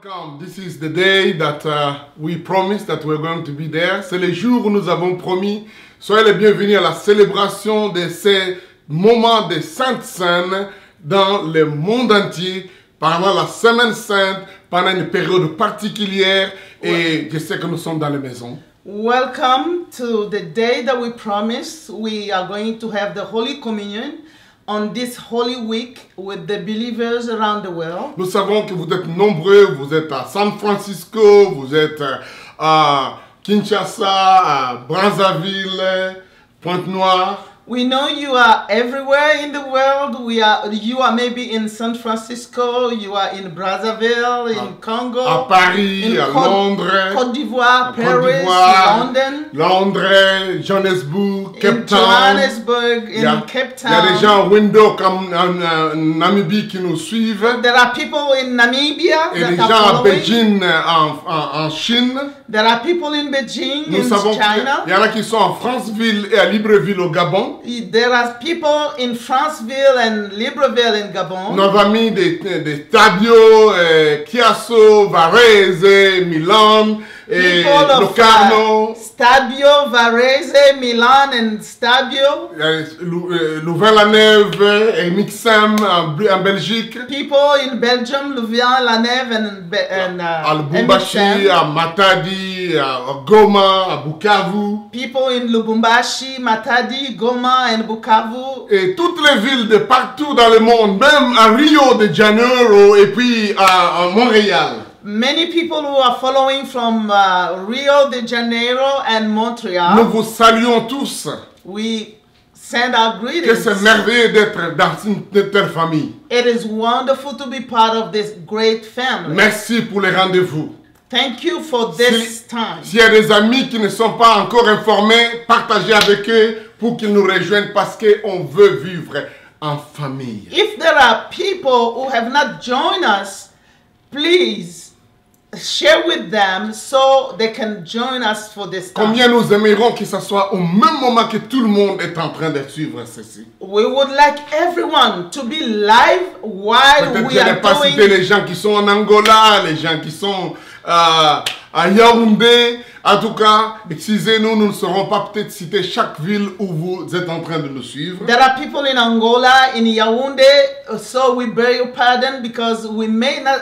Welcome. This is the day that we promised that we're going to be there. C'est le jour où nous avons promis. Soyez les bienvenus à la célébration de ces moments de Sainte Seine dans le monde entier, pendant la Semaine Sainte, pendant une période particulière. Et je sais que nous sommes dans les maisons. Welcome to the day that we promised. We are going to have the Holy Communion on this Holy Week with the believers around the world. Nous savons que vous êtes nombreux, vous êtes à San Francisco, vous êtes à Kinshasa, à Brazzaville, Pointe-Noire. We know you are everywhere in the world. You are maybe in San Francisco, you are in Brazzaville, in Congo, à Paris, à Londres, Côte d'Ivoire, Paris, Londres, Johannesburg, Cape Town. Johannesburg, in Cape Town. Il y a des gens au window comme en Namibie qui nous suivent. There are people in Namibia. Et des gens à Beijing en Chine. There are people in Beijing, Nous savons China. Il y en a qui sont à Franceville et à Libreville au Gabon. There are people in Franceville and Libreville in Gabon. Nos amis de Stabio, Chiasso, Varese, Milan, et Locarno. Stabio, Varese, Milan and Stabio. Louvain-la-Neuve et Mixem en Belgique. People in Belgium, Louvain-la-Neuve and à Lubumbashi, à Matadi, à Goma, à Bukavu. People in Lubumbashi, Matadi, Goma and Bukavu. Et toutes les villes de partout dans le monde, même à Rio de Janeiro et puis à Montréal. Many people who are following from Rio de Janeiro and Montreal. Nous vous saluons tous. We send our greetings. Que c'est merveilleux d'être dans une telle famille. It is wonderful to be part of this great family. Merci pour les rendez-vous. Thank you for this time. S'il y a des amis qui ne sont pas encore informés, partagez avec eux pour qu'ils nous rejoignent parce qu'on veut vivre en famille. If there are people who have not joined us, please share with them so they can join us for this time. Combien nous aimerions que ce soit au même moment que tout le monde est en train de suivre ceci. We would like everyone to be live while we are pas doing. Citer les gens qui sont en Angola, les gens qui sont à Yaoundé. En tout cas, excusez-nous, nous ne saurons pas peut-être citer chaque ville où vous êtes en train de nous suivre. There are people in Angola, in Yaoundé, so we beg your pardon because we may not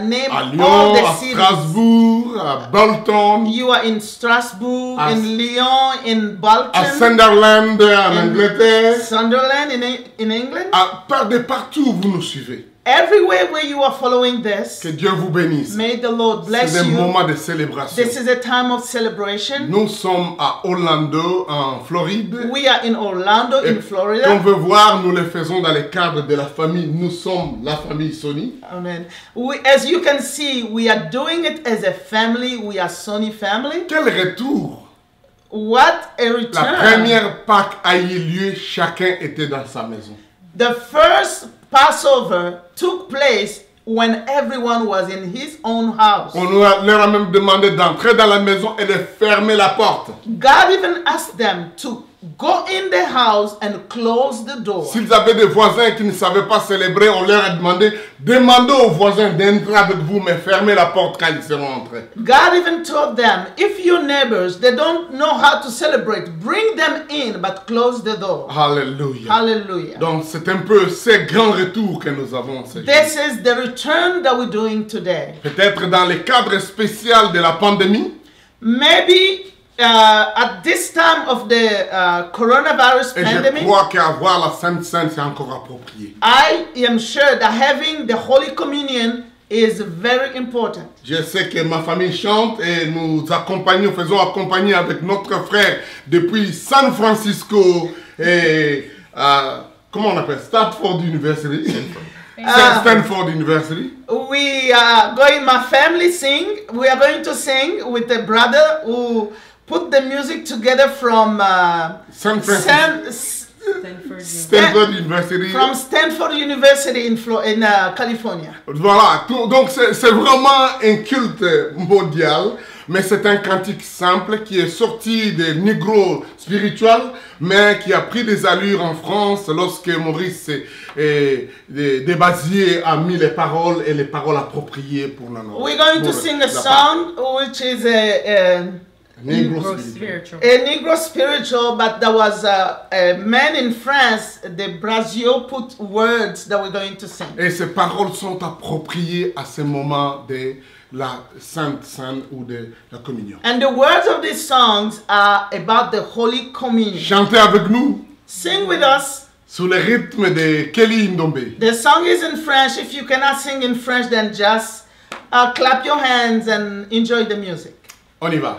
name à Lyon, all the à cities. Strasbourg, à Bolton. You are in Strasbourg, in Lyon, in Bolton. À Sunderland, en Angleterre. Sunderland, in England. De partout où vous nous suivez. Everywhere where you are following this, que Dieu vous bénisse. May the Lord bless you. C'est un moment de célébration. This is a time of celebration. Nous sommes à Orlando, en Floride. We are in Orlando, in Florida. On veut voir, nous le faisons dans le cadre de la famille. Nous sommes la famille Sony. Amen. As you can see, we are doing it as a family. We are Sony family. Quel retour! What a return! La première Pâques a eu lieu, chacun était dans sa maison. The first Passover took place when everyone was in his own house. On leur a même demandé d'entrer dans la maison et de fermer la porte. God even asked them to go in the house and close the door. S'ils avaient des voisins qui ne savaient pas célébrer, on leur a demandé, demandez aux voisins d'entrer avec vous, mais fermez la porte quand ils seront entrés. God even told them, if your neighbors, they don't know how to celebrate, bring them in, but close the door. Hallelujah. Hallelujah. Donc c'est un peu ce grand retour que nous avons. This is the return that we're doing today. Peut-être dans le cadre spécial de la pandémie. Maybe at this time of the coronavirus pandemic, je crois qu'avoir la Sainte Seine c'est encore approprié. I am sure that having the Holy Communion is very important. Je sais que ma famille chante et nous accompagnons, faisons accompagner avec notre frère depuis San Francisco et comment on appelle Stanford University. Stanford University. We are going. My family sing. We are going to sing with a brother who put the music together from Stanford University. From Stanford University in California. Voilà, donc c'est vraiment un culte mondial mais c'est un cantique simple qui est sorti des négros spirituels, mais qui a pris des allures en France lorsque Maurice Desbaziers a mis les paroles et les paroles appropriées pour la Nord. We're going to sing a song which is a Negro Spiritual. Negro spiritual, but there was a man in France, the Brazil, put words that we're going to sing. Et ces paroles sont appropriées à ce moment de la Sainte Seine ou de la communion. And the words of these songs are about the Holy Communion. Chantez avec nous Sing with us. sous le rythme de Kelly Ndombe. The song is in French. If you cannot sing in French, then just clap your hands and enjoy the music. On y va.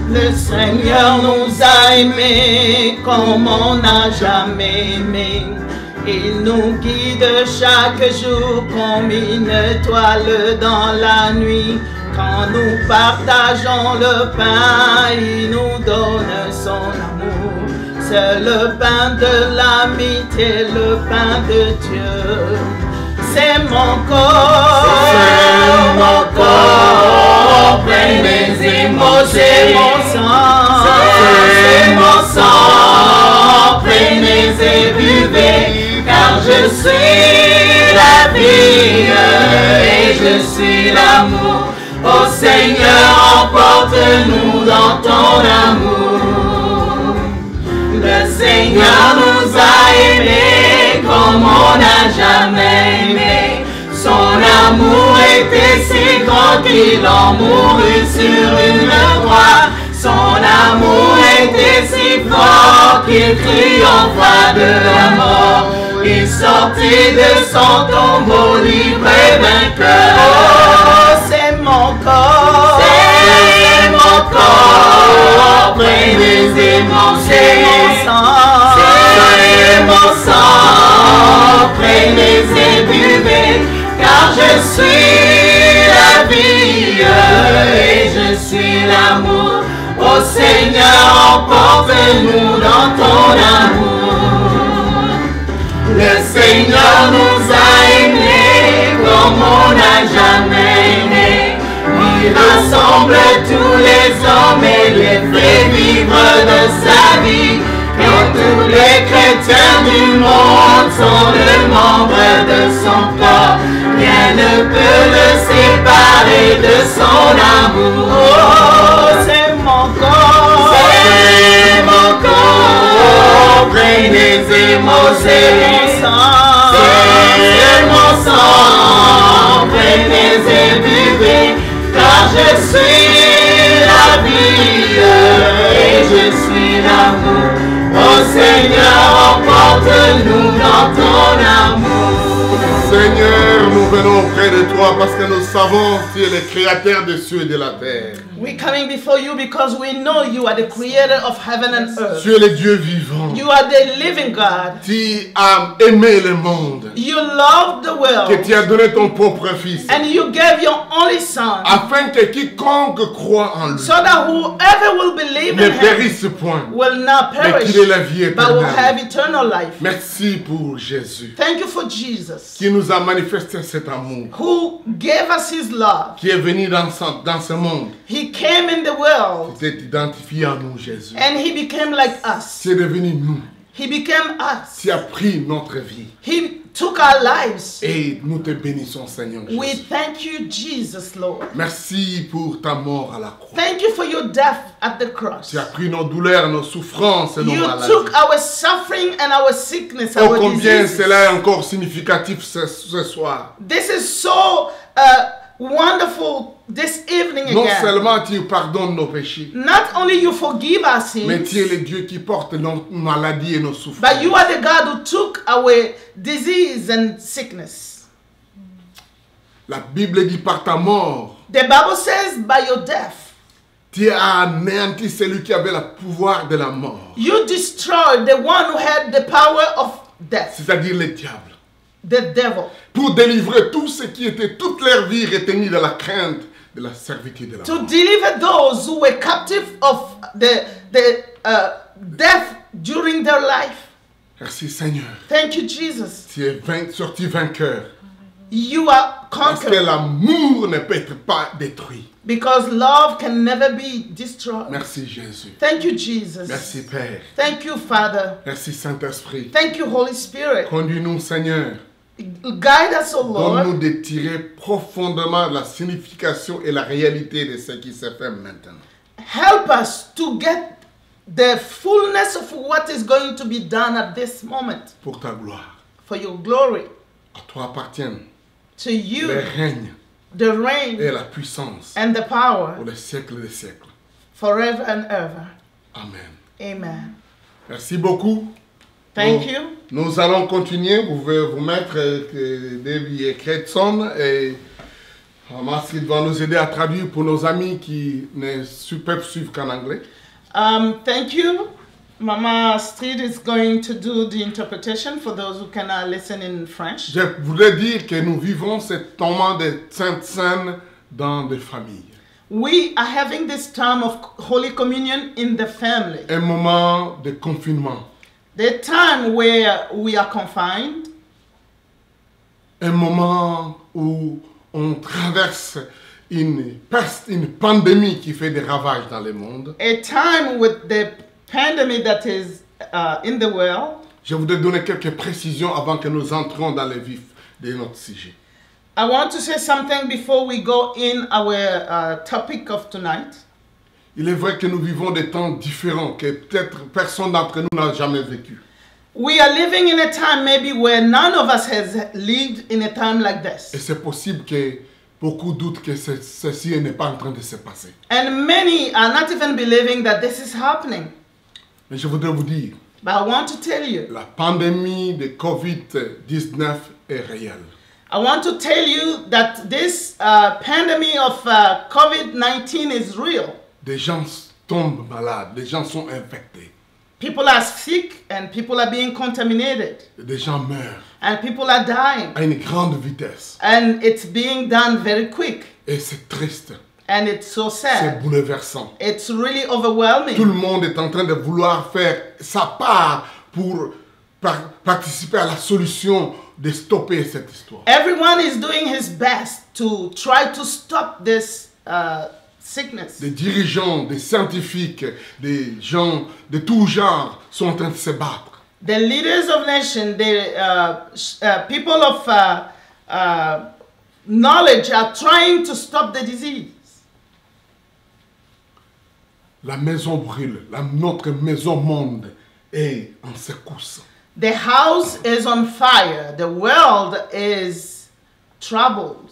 Le Seigneur nous a aimés comme on n'a jamais aimé. Il nous guide chaque jour comme une étoile dans la nuit. Quand nous partageons le pain, il nous donne son amour. C'est le pain de l'amitié, le pain de Dieu. C'est mon corps, C'est mon corps, plein des émotions. C'est mon sang, c'est mon sang, prenez et buvez, car je suis la vie et je suis l'amour. Ô Seigneur, emporte-nous dans ton amour. Le Seigneur nous a aimés comme on n'a jamais aimé. Son amour était si grand qu'il en mourut sur une croix. Son amour était si fort qu'il triompha de la mort. Il sortit de son tombeau libre et vainqueur. Oh, c'est mon corps, c'est mon corps, plein des émotions. C'est mon sang, c'est mon sang, prenez et buvez, car je suis la vie et je suis l'amour. Ô Seigneur, emporte-nous dans ton amour. Le Seigneur nous a aimés comme on n'a jamais aimé. Il rassemble tous les hommes et les fait vivre de sa vie. Et tous les chrétiens du monde sont le membre de son corps. Rien ne peut le séparer de son amour. Oh, c'est mon corps, c'est mon corps, plein des émotions. C'est mon sang, prenez et buvez, car je suis la vie et je suis l'amour. Ô Seigneur, emporte-nous dans ton amour. Seigneur, nous venons auprès de toi parce que nous savons que tu es le créateur des cieux et de la terre. We're coming before you because we know you are the creator of heaven and earth. Tu es le Dieu vivant. You are the living God. Tu as aimé le monde. You loved the world. Que tu as donné ton propre fils. And you gave your only son. Afin que quiconque croit en lui So that whoever will believe ne in him périsse point, will not mais perish, qu'il ait la vie but will have éternelle. eternal life. Merci pour Jésus Thank you for Jesus, qui nous a manifesté cet amour, who gave us his love. qui est venu dans ce monde. He came in the world Tu t'es identifié à nous, Jésus. and he became like us. Tu es devenu nous. He became us. Tu as pris notre vie. He took our lives. Et nous te bénissons, Seigneur We Jésus. thank you, Jesus, Lord. Merci pour ta mort à la croix. Thank you for your death at the cross. Tu as pris nos douleurs, nos souffrances et nos You maladies. took our suffering and our sickness, Oh, our combien diseases. cela est encore significatif ce soir. This is so wonderful this evening Non again. seulement tu pardonnes nos péchés, Not only you forgive our mais sins, tu es le Dieu qui porte nos maladies et nos souffrances. but you are the God who took away disease and sickness. La Bible dit par ta mort, The Bible says by your death, tu as anéanti celui qui avait le pouvoir de la mort, you destroyed the one who had the power of death, c'est-à-dire le diable, the devil, pour délivrer tous ceux qui étaient toute leur vie retenus dans la crainte de la servitude de la to mort. deliver those who were captive of the death during their life. Merci Seigneur. Thank you, Jesus. Tu es sorti vainqueur. You are Parce que conquered l'amour ne peut être pas détruit. because love can never be destroyed. Merci Jésus. Thank you, Jesus. Merci Père. Thank you, Father. Merci Saint-Esprit. Thank you, Holy Spirit. Conduis-nous Seigneur. Guide us, O Donne-nous Lord. de tirer profondément la signification et la réalité de ce qui se fait maintenant. Help us to get the fullness of what is going to be done at this moment Pour ta gloire. for your glory. À toi appartiennent To le you, règne the reign et la puissance and the power pour les siècles des siècles. forever and ever. Amen. Amen. Merci beaucoup. Thank Nous- you. Nous allons continuer. Vous pouvez vous mettre David Cretson et Marcel va nous aider à traduire pour nos amis qui ne peuvent suivre qu'en anglais. Thank you. Mama Street is going to do the interpretation for those who cannot listen in French. Je voudrais dire que nous vivons ce moment de Sainte Seine dans des familles. We are having this time of Holy Communion in the family. Un moment de confinement. The time where we are confined. Un moment où on traverse une peste, une pandémie qui fait des ravages dans le monde. A time with the pandemic that is in the world. Je voudrais donner quelques précisions avant que nous entrions dans le vif de notre sujet. I want to say something before we go in our topic of tonight. Il est vrai que nous vivons des temps différents que peut-être personne d'entre nous n'a jamais vécu. We are living in a time maybe where none of us has lived in a time like Et this. c'est possible que beaucoup doutent que ceci n'est pas en train de se passer. And many are not even believing that this is happening. Mais je voudrais vous dire, But I want to tell you, la pandémie de COVID-19 est réelle. I want to tell you that this pandemic of COVID-19 is real. Des gens tombent malades, des gens sont infectés, People are sick and people are being contaminated des gens meurent and people are dying. à une grande vitesse. And it's being done very quick. Et c'est triste, And it's so c'est sad. bouleversant. It's really Tout le overwhelming. monde est en train de vouloir faire sa part pour participer à la solution de stopper cette histoire. Everyone is doing his best to try to stop this sickness. Des dirigeants, des scientifiques, des gens de tout genre sont en train de se battre. The leaders of nation, the people of knowledge are trying to stop the disease. La maison brûle, notre maison monde est en secousse. The house is on fire. The world is troubled.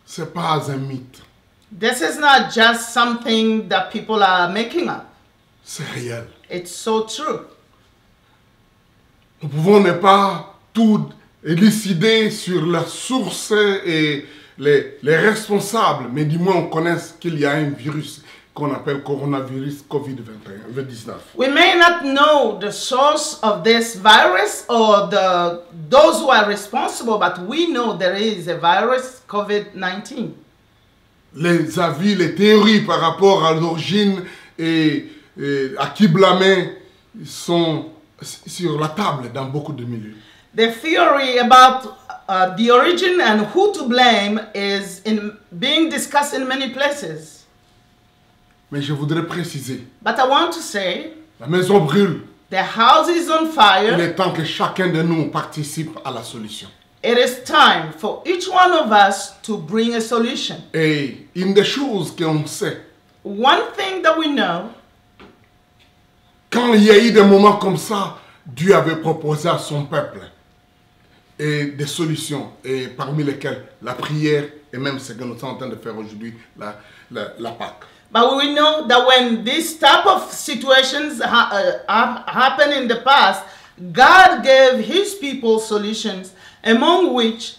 C'est pas un mythe, This is not just something that people are making up. c'est réel. It's so true. Nous pouvons ne pas tout élucider sur la source et les responsables, mais du moins on connaît qu'il y a un virus qu'on appelle coronavirus COVID-19. We may not know the source of this virus or those who are responsible, but we know there is a virus, COVID-19. Les avis, les théories par rapport à l'origine et à qui blâmer sont sur la table dans beaucoup de milieux. The theory about the origin and who to blame is being discussed in many places. Mais je voudrais préciser, But I want to say, la maison brûle. the house is on Il fire. est temps que chacun de nous participe à la solution. It is time for each one of us to bring a solution. Et une des choses qu'on sait, One thing that we know, quand il y a eu des moments comme ça, Dieu avait proposé à son peuple et des solutions, et parmi lesquelles la prière et même ce que nous sommes en train de faire aujourd'hui, la Pâque. but we know that when this type of situations happen in the past, God gave his people solutions, among which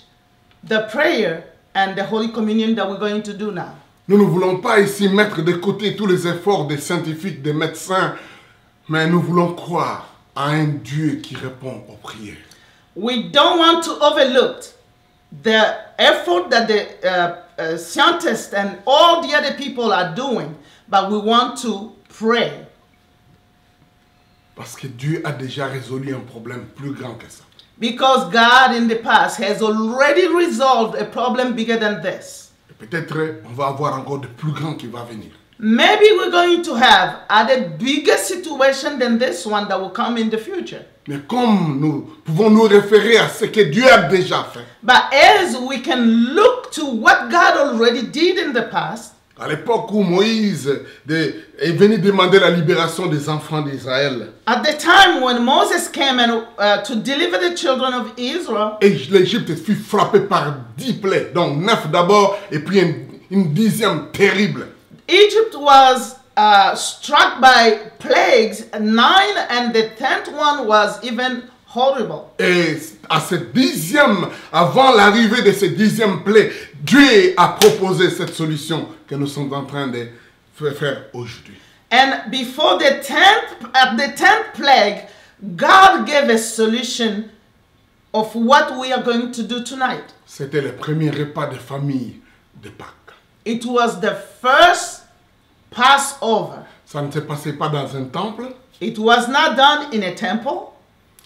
the prayer and the Holy Communion that we're going to do now. Nous ne voulons pas ici mettre de côté tous les efforts des scientifiques, des médecins, mais nous voulons croire à un Dieu qui répond aux prières. We don't want to overlook the effort that the scientists and all the other people are doing, but we want to pray. Parce que Dieu a déjà résolu un problème plus grand que ça. Because God in the past has already resolved a problem bigger than this. Et peut-être on va avoir encore de plus grands qui va venir. Maybe we're going to have other bigger situation than this one that will come in the future. Mais comme nous pouvons nous référer à ce que Dieu a déjà fait, But as we can look to what God already did in the past, à l'époque où Moïse est venu demander la libération des enfants d'Israël, at the time when Moses came and to deliver the children of Israel, et l'Égypte fut frappée par 10 plaies, donc 9 d'abord et puis une 10e terrible. Egypt was struck by plagues, 9, and the 10th one was even horrible. Et à cette 10e, avant l'arrivée de cette 10e plaie, Dieu a proposé cette solution que nous sommes en train de faire aujourd'hui. And before the 10th plague, God gave a solution of what we are going to do tonight. C'était le premier repas de famille de Pâques. It was the first Passover. Ça ne se passait pas dans un temple, It was not done in a temple.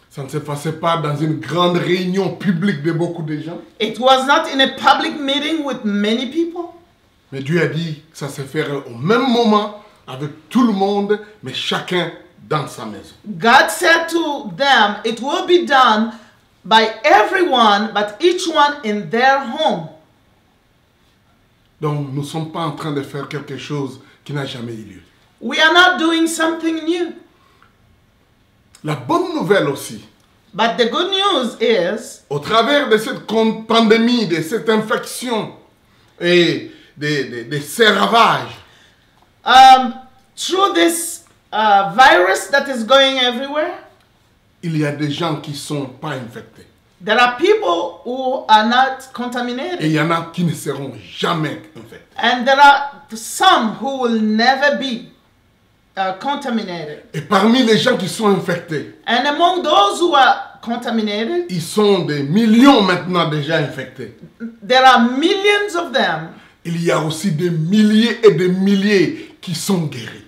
ça ne se passait pas dans une grande réunion publique de beaucoup de gens. It was not in a public meeting with many people. Mais Dieu a dit que ça se ferait au même moment avec tout le monde, mais chacun dans sa maison. God said to them, it will be done by everyone, but each one in their home. Donc nous ne sommes pas en train de faire quelque chose qui n'a jamais eu lieu. We are not doing something new. La bonne nouvelle aussi, But the good news is, au travers de cette pandémie, de cette infection et de ces ravages, through this virus that is going everywhere, il y a des gens qui ne sont pas infectés. there are people who are not Et contaminated. il y en a qui ne seront jamais infectés. And there are some who will never be contaminated. Et parmi les gens qui sont infectés, And among those who are contaminated, ils sont des millions maintenant déjà infectés. there are millions of them. Il y a aussi des milliers et des milliers qui sont guéris.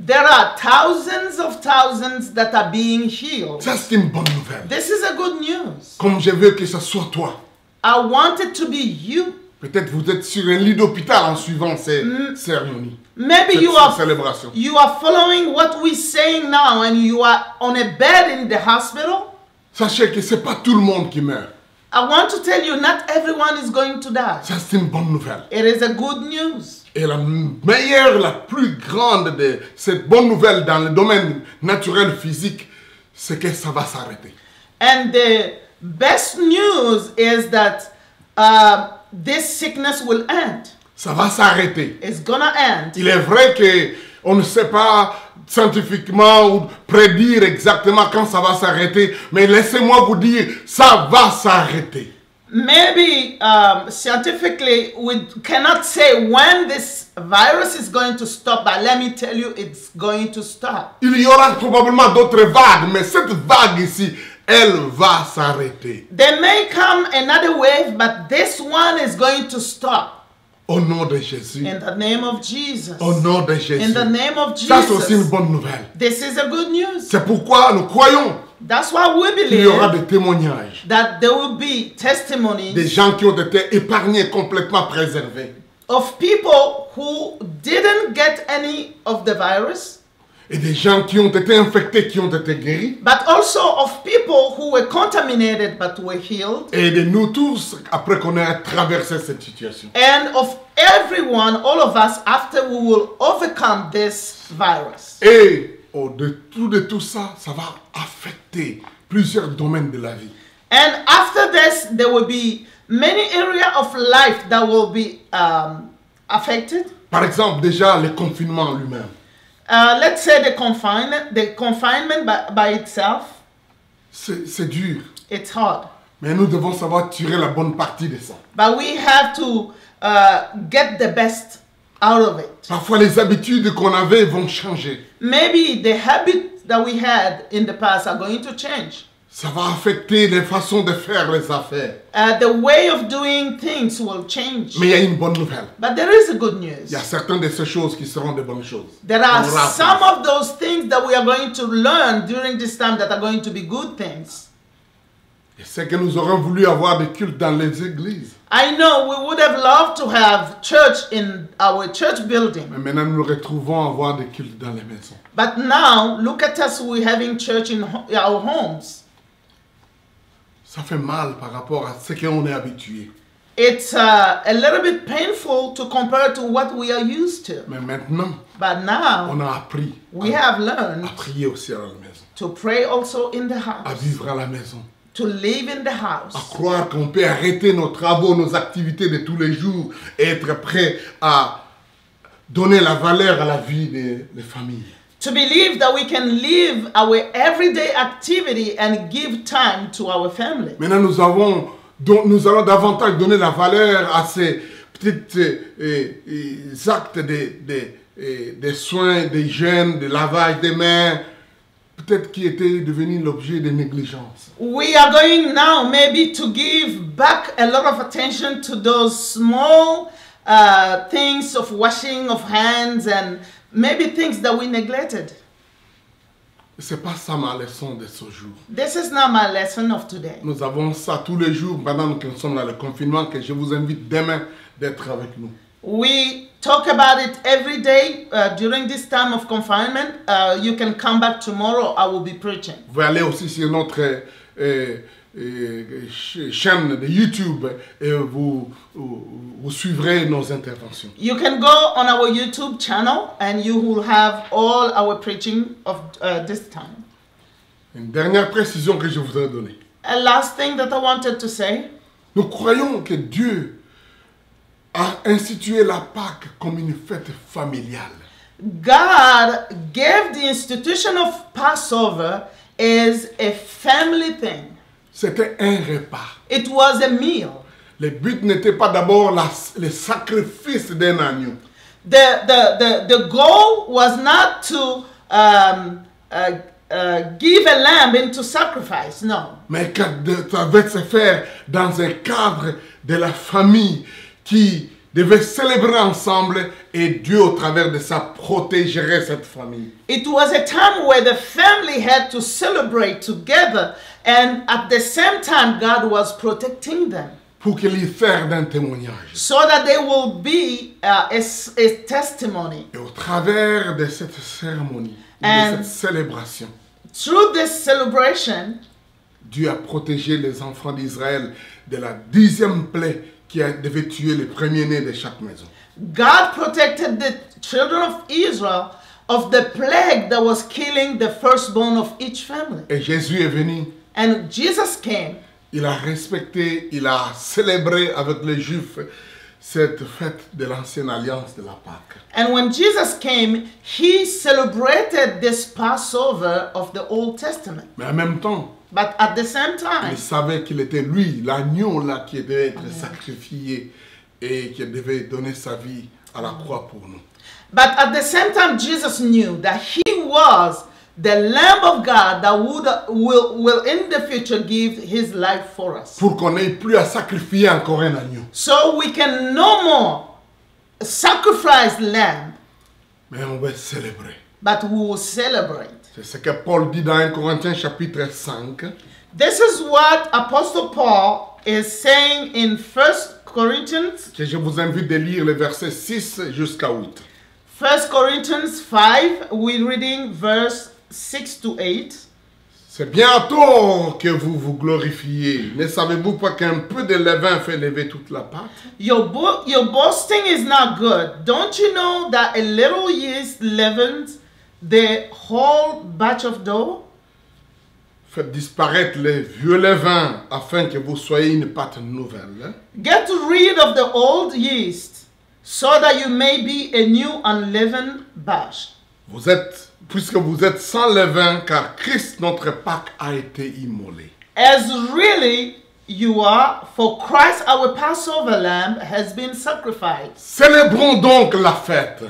There are thousands that are being healed. Ça, c'est une bonne nouvelle. This is a good news. Comme je veux que ce soit toi. I want it to be you. Peut-être vous êtes sur un lit d'hôpital en suivant ces cérémonies, Maybe cette célébration. you are following what we're saying now and you are on a bed in the hospital. Sachez que ce n'est pas tout le monde qui meurt. I want to tell you, not everyone is going to die. Ça, c'est une bonne nouvelle. It is a good news. Et la meilleure, la plus grande de cette bonne nouvelle dans le domaine naturel physique, c'est que ça va s'arrêter. And the best news is that this sickness will end. Ça va s'arrêter. It's gonna end. Il est vrai qu'on ne sait pas scientifiquement ou prédire exactement quand ça va s'arrêter, mais laissez-moi vous dire, ça va s'arrêter. Maybe scientifically we cannot say when this virus is going to stop, but let me tell you, it's going to stop. Il y aura probablement d'autres vagues, mais cette vague ici, elle va s'arrêter. There may come another wave, but this one is going to stop. Au nom de Jésus. In the name of Jesus. Au nom de Jésus. In the name of Ça, c'est aussi une Jesus. bonne nouvelle. This is a good news. C'est pourquoi nous croyons That's why we qu'il y aura believe des témoignages. that there will be Des testimonies gens qui ont été épargnés, complètement préservés. of people who didn't get any of the virus, Et des gens qui ont été infectés, qui ont été guéris. but also of people who were contaminated but were healed, Et de nous tous, après qu'on ait traversé cette situation. and of everyone, all of us, after we will overcome this virus. Et de tout ça, ça va affecter plusieurs domaines de la vie. And after this, there will be many areas of life that will be affected. Par exemple, déjà, le confinement lui-même. Let's say the confinement by itself, C'est dur. it's hard. Mais nous devons savoir tirer la bonne partie de ça. But we have to get the best out of it. Parfois, les habitudes qu'on avait vont changer. Maybe the habits that we had in the past are going to change. Ça va affecter les façons de faire les affaires. The way of doing things will change. Mais il y a une bonne nouvelle. But there is a good Il news. y a certaines de ces choses qui seront de bonnes choses. There are On aura some appris. of those things that we are going to learn during this time that are going to be good things. Et c'est que nous aurons voulu avoir des cultes dans les églises. I know we would have loved to have church in our church building. Mais maintenant, nous nous retrouvons à avoir des cultes dans les maisons. But now, look at us, we're having church in our homes. Ça fait mal par rapport à ce qu'on est habitué. It's a little bit painful to compare to what we are used to. Mais maintenant, But now, on a appris we have à learned prier aussi à la maison, to pray also in the à house, vivre à la maison, to live in the à house, croire qu'on peut arrêter nos travaux, nos activités de tous les jours et être prêt à donner la valeur à la vie des familles. to believe that we can live our everyday activity and give time to our family. Maintenant, nous allons davantage donner la valeur à ces petits actes des soins des jeunes, de lavage des mains, peut-être qui étaient devenus l'objet de négligence. We are going now maybe to give back a lot of attention to those small things of washing of hands and maybe things that we neglected. C'est pas ça ma leçon de ce jour. This is not my lesson of today. Nous avons ça tous les jours pendant que nous sommes dans le confinement, que je vous invite demain d'être avec nous. We talk about it every day during this time of confinement. You can come back tomorrow. I will be preaching. Vous pouvez aller aussi sur notre chaîne de YouTube et vous suivrez nos interventions. You can go on our YouTube channel and you will have all our preaching of this time. Une dernière précision que je voudrais donner. A last thing that I wanted to say. Nous croyons que Dieu a institué la Pâque comme une fête familiale. God gave the institution of Passover as a family thing. C'était un repas. It was a meal. Le but n'était pas d'abord le sacrifice d'un agneau. The goal was not to give a lamb into sacrifice, no. Mais que ça devait se faire dans un cadre de la famille qui devait célébrer ensemble et Dieu, au travers de ça, protégerait cette famille. It was a time where the family had to celebrate together, and at the same time, God was protecting them. Pour qu'il y fasse d'un témoignage. So that they will be a testimony. Et au travers de cette cérémonie, de cette célébration, through this celebration, Dieu a protégé les enfants d'Israël de la 10e plaie qui devait tuer les premiers-nés de chaque maison. God protected the children of Israel of the plague that was killing the firstborn of each family. Et Jésus est venu. And Jesus came. Il a respecté, il a célébré avec les Juifs cette fête de l'ancienne alliance de la Pâque. And when Jesus came, he celebrated this Passover of the Old Testament. Mais en même temps, But at the same time, il savait qu'il était lui, l'agneau là qui devait être sacrifié et qui devait donner sa vie à la croix pour nous. but at the same time, Jesus knew that he was the Lamb of God that will in the future give his life for us. Pour qu'on n'ait plus à sacrifier encore un agneau. So we can no more sacrifice lamb, Mais on va célébrer. but we will celebrate. C'est ce que Paul dit dans 1 Corinthiens chapitre 5. This is what Apostle Paul is saying in 1 Corinthians, Que je vous invite de lire les versets 6 jusqu'à 8. 1 Corinthians 5, we're reading verse 6 to 8. C'est bientôt que vous vous glorifiez. Ne savez-vous pas qu'un peu de levain fait lever toute la pâte? Your boasting is not good. Don't you know that a little yeast leavens the whole batch of dough? Faites disparaître les vieux levains afin que vous soyez une pâte nouvelle. Get rid of the old yeast so that you may be a new unleavened batch. Puisque vous êtes sans levain, car Christ, notre Pâque, a été immolé. As really you are, for Christ our Passover lamb has been sacrificed. Célébrons donc la fête.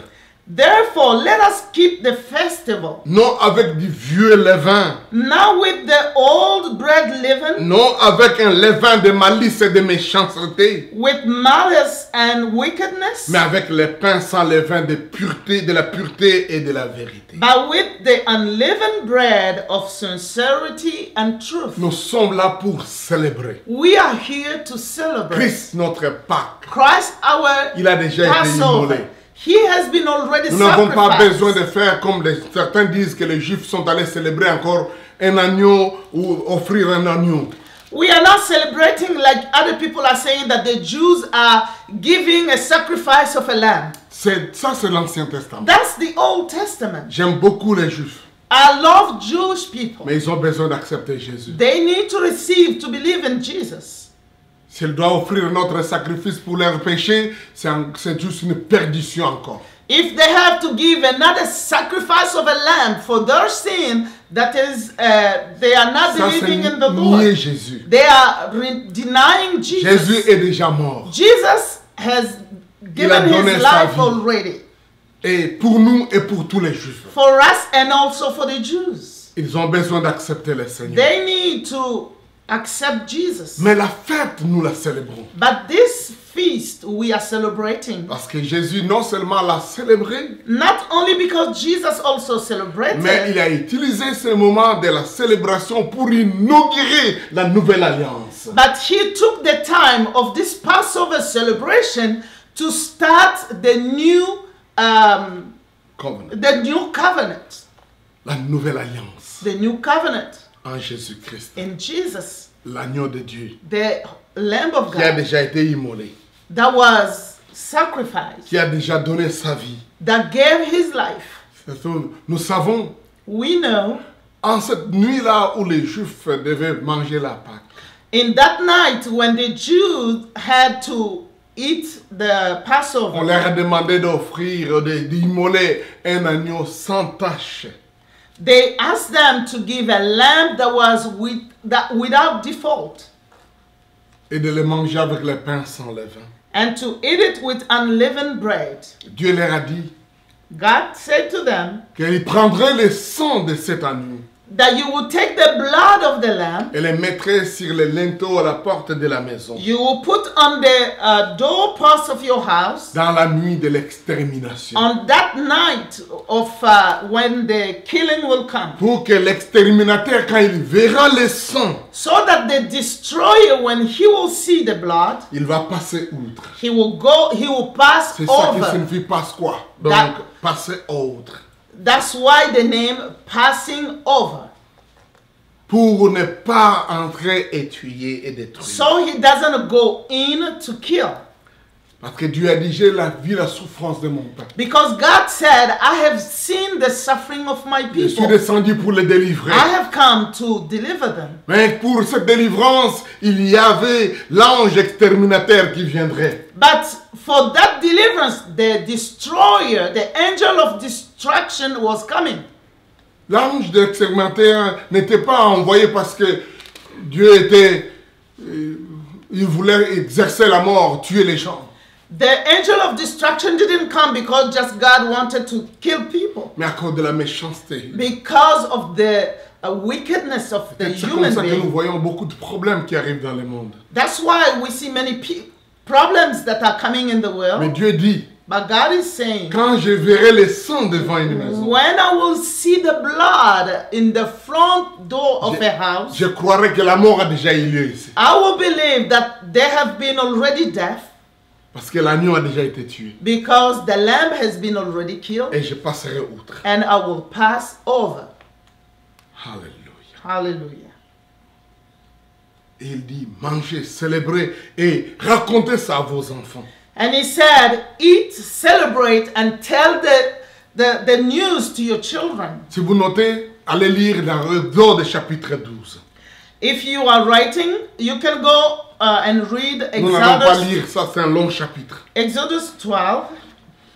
Therefore, let us keep the festival, non avec du vieux levain, not with the old bread leaven, non avec un levain de malice et de méchanceté, with malice and wickedness, mais avec les pains sans levain de pureté, de la pureté et de la vérité. but with the unleavened bread of sincerity and truth. Nous sommes là pour célébrer. We are here to celebrate. Christ, notre Pâques, Christ, our il a déjà été Passover. immolé. He has been already Nous n'avons pas besoin sacrificed. de faire comme certains disent que les Juifs sont allés célébrer encore un agneau ou offrir un agneau. We are not celebrating like other people are saying that the Jews are giving a sacrifice of a lamb. Ça, c'est l'Ancien Testament. That's the Old Testament. J'aime beaucoup les Juifs, I love Jewish people. mais ils ont besoin d'accepter Jésus. They need to receive, to believe in Jesus. S'ils doivent offrir notre sacrifice pour leurs péchés, c'est juste une perdition encore. If they have to give another sacrifice of a lamb for their sin, that is, they are not Ça, c'est believing in the nier Lord. Jésus. They are denying Jesus. Jésus est déjà mort. Jesus has given donné his sa life vie. already Et pour nous et pour tous les Juifs, for us and also for the Jews. ils ont besoin d'accepter le Seigneur. They need to accept Jesus. Mais la fête, nous la célébrons. But this feast we are celebrating, Parce que Jésus non seulement l'a célébré, not only because Jesus also mais celebrated, il a utilisé ce moment de la célébration pour inaugurer la nouvelle alliance. but he took the time of this Passover celebration to start the new covenant, La nouvelle alliance the new covenant en Jésus-Christ, in Jesus, l'agneau de Dieu, the Lamb of qui a God déjà été immolé, that was sacrificed, qui a déjà donné sa vie. that gave his life. Nous savons, We know en cette nuit-là où les Juifs devaient manger la Pâque, in that night when the Jews had to eat the on Passover, leur a demandé d'offrir, d'immoler un agneau sans tache. they asked them to give a lamb that was without default Et de le manger avec les pains sans levain. and to eat it with unleavened bread. Dieu leur a dit God said to them qu'il prendrait le sang de cet agneau that you will take the blood of the lamb, et le mettrait sur le linteau à la porte de la maison you will put on the doorpost of your house dans la nuit de l'extermination. on that night of when the killing will come, Pour que l'exterminateur, quand il verra le sang, so that the destroyer, when he will see the blood, il va passer outre. he will pass C'est ça qui over. signifie Pasqua. Donc, That- passer outre. That's why the name passing over. Pour ne pas entrer et tuer et détruire. So he doesn't go in to kill. Parce que Dieu a dit, j'ai vu la souffrance de mon peuple. Because God said, I have seen the suffering of my Je suis people. descendu pour les délivrer. I have come to deliver them. Mais pour cette délivrance, il y avait l'ange exterminateur qui viendrait. But for that deliverance, the destroyer, the angel of destruction was coming. L'ange exterminateur n'était pas envoyé parce que Dieu était... il voulait exercer la mort, tuer les gens. The angel of destruction didn't come because just God wanted to kill people. Mais à cause de la méchanceté. Because of the wickedness of the C'est comme human ça que nous being. voyons beaucoup de problèmes qui arrivent dans le monde. That's why we see many problems that are coming in the Mais world. Dieu dit, But God is saying, quand je verrai le sang devant une maison, when I will see the blood in the front door of a house, je croirai que la mort a déjà eu lieu ici. I will believe that there have been already death Parce que l'agneau a déjà été tué. because the lamb has been already killed, Et je passerai outre. and I will pass over. Alléluia. Hallelujah. Et il dit, mangez, célébrez et racontez ça à vos enfants. And he said, eat, celebrate, and tell the news to your children. Si vous notez, allez lire dans Exode chapitre 12. If you are writing, you can go and read Nous n'allons pas Exodus, lire ça, c'est un long chapitre. Exodus 12.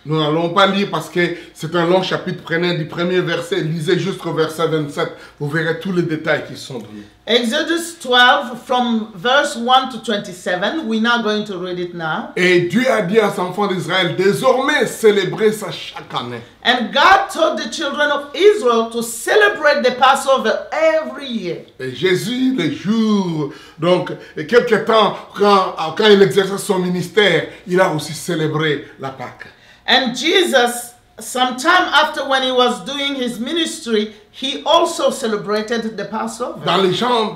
Nous n'allons pas lire parce que c'est un long chapitre. Prenez du premier verset, lisez jusqu'au verset 27. Vous verrez tous les détails qui sont donnés. Exodus 12 from verse 1 to 27. We're not going to read it now. Et Dieu a dit à ses enfants d'Israël, désormais célébrez ça chaque année. And God told the children of Israel to celebrate the Passover every year. Et Jésus, les jours, donc, et quelque temps, quand il exerçait son ministère, il a aussi célébré la Pâque. And Jesus, sometime after when he was doing his ministry, he also celebrated the Passover. Dans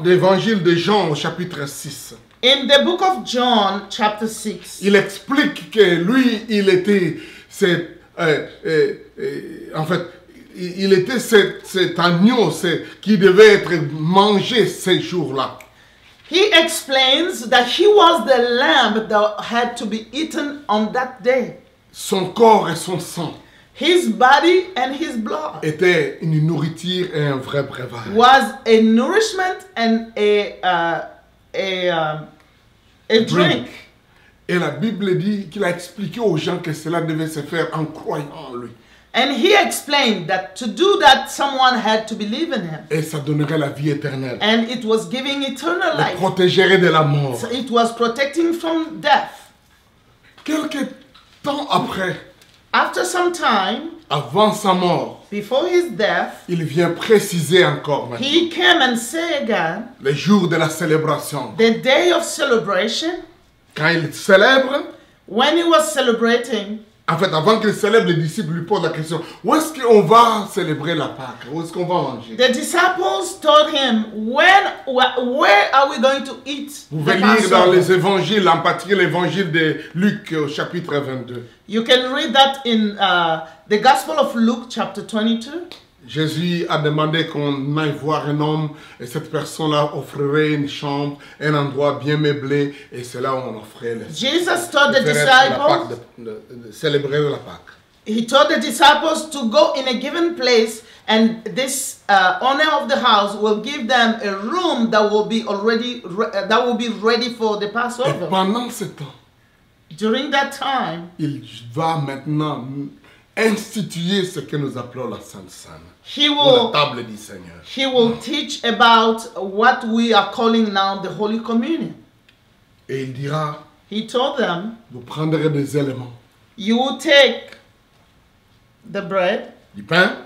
l'évangile de Jean au chapitre 6, In the book of John, chapter 6, il explique que lui, il était en fait, il était cet agneau qui devait être mangé ces jours-là. he explains that he was the lamb that had to be eaten on that day. Son corps et son sang His body and his blood étaient une nourriture et un vrai breuvage. was a nourishment and a drink. Et la Bible dit qu'il a expliqué aux gens que cela devait se faire en croyant en lui. And he explained that to do that, someone had to believe in him. Et ça donnerait la vie éternelle. And it was giving eternal Le life. protégerait de la mort. So it was protecting from death. Quelque temps après, After some time, avant sa mort, before his death, il vient préciser encore maintenant. he came and said again, Le jour de la célébration. the day of celebration, Quand il célèbre, when he was celebrating, en fait, avant qu'il célèbre, les disciples lui posent la question, où est-ce qu'on va célébrer la Pâque? Où est-ce qu'on va manger? the disciples told him, where are we going to eat Vous the pouvez lire dans Passover? les évangiles, en particulier l'évangile de Luc au chapitre 22. You can read that in the Gospel of Luke, chapter 22. Jésus a demandé qu'on aille voir un homme et cette personne-là offrirait une chambre, un endroit bien meublé et c'est là où on offrait Jesus told the la Pâque, disciples, de célébrer la Pâque. he told the disciples to go in a given place, and this owner of the house will give them a room that will be ready for the Et Passover. pendant ce temps, During that time, il va maintenant instituer ce que nous appelons la Sainte Seine, he ou la will table du Seigneur. he will teach about what we are calling now the Holy Communion. Et il dira, He told them, vous prendrez des éléments, you will take the bread, du pain.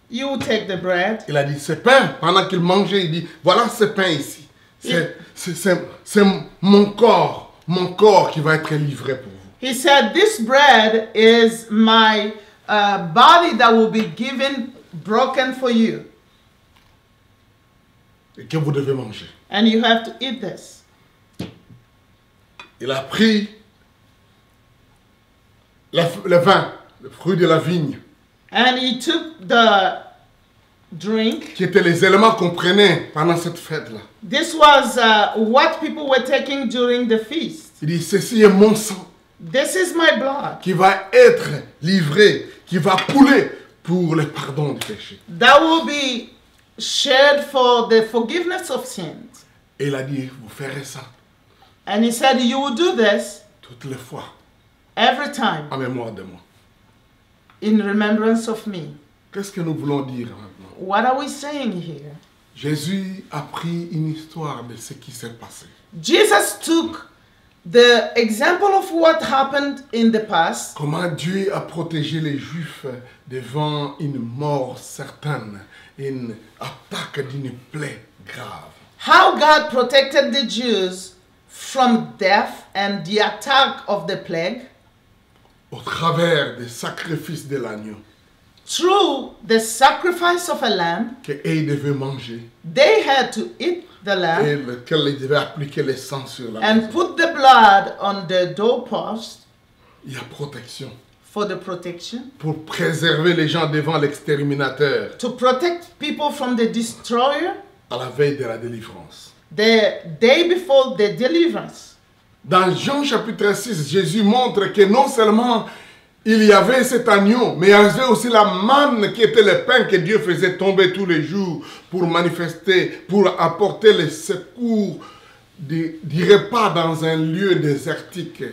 you will take the bread. Il a dit, ce pain, pendant qu'il mangeait, il dit, voilà ce pain ici. C'est mon corps qui va être livré pour vous. He said, this bread is my body that will be given, broken for you. Et que vous devez manger. And you have to eat this. Il a pris le vin, le fruit de la vigne, And he took the drink. qui étaient les éléments qu'on prenait pendant cette fête-là. This was what people were taking during the feast. Il dit, ceci est mon sang This is my blood qui va être livré, qui va couler pour le pardon du péché. that will be shed for the forgiveness of sins. Et il a dit, vous ferez ça And he said, you will do this toutes les fois every time en mémoire de moi. in remembrance of me. Qu'est-ce que nous voulons dire maintenant? What are we saying here? Jésus a pris une histoire de ce qui s'est passé. Jesus took the example of what happened in the past, Comment Dieu a protégé les Juifs devant une mort certaine, une attaque d'une plaie grave. how God protected the Jews from death and the attack of the plague Au travers des sacrifices de l'agneau through the sacrifice of a lamb. qu'ils devaient manger They had to eat the lamb et lequel ils devaient appliquer le sang sur la and maison. put the blood on the doorpost Il y a protection for the protection, pour préserver les gens devant l'exterminateur to protect people from the destroyer à la veille de la délivrance. the day before the deliverance. Dans Jean chapitre 6, Jésus montre que non seulement il y avait cet agneau, mais il y avait aussi la manne qui était le pain que Dieu faisait tomber tous les jours pour manifester, pour apporter le secours du repas dans un lieu désertique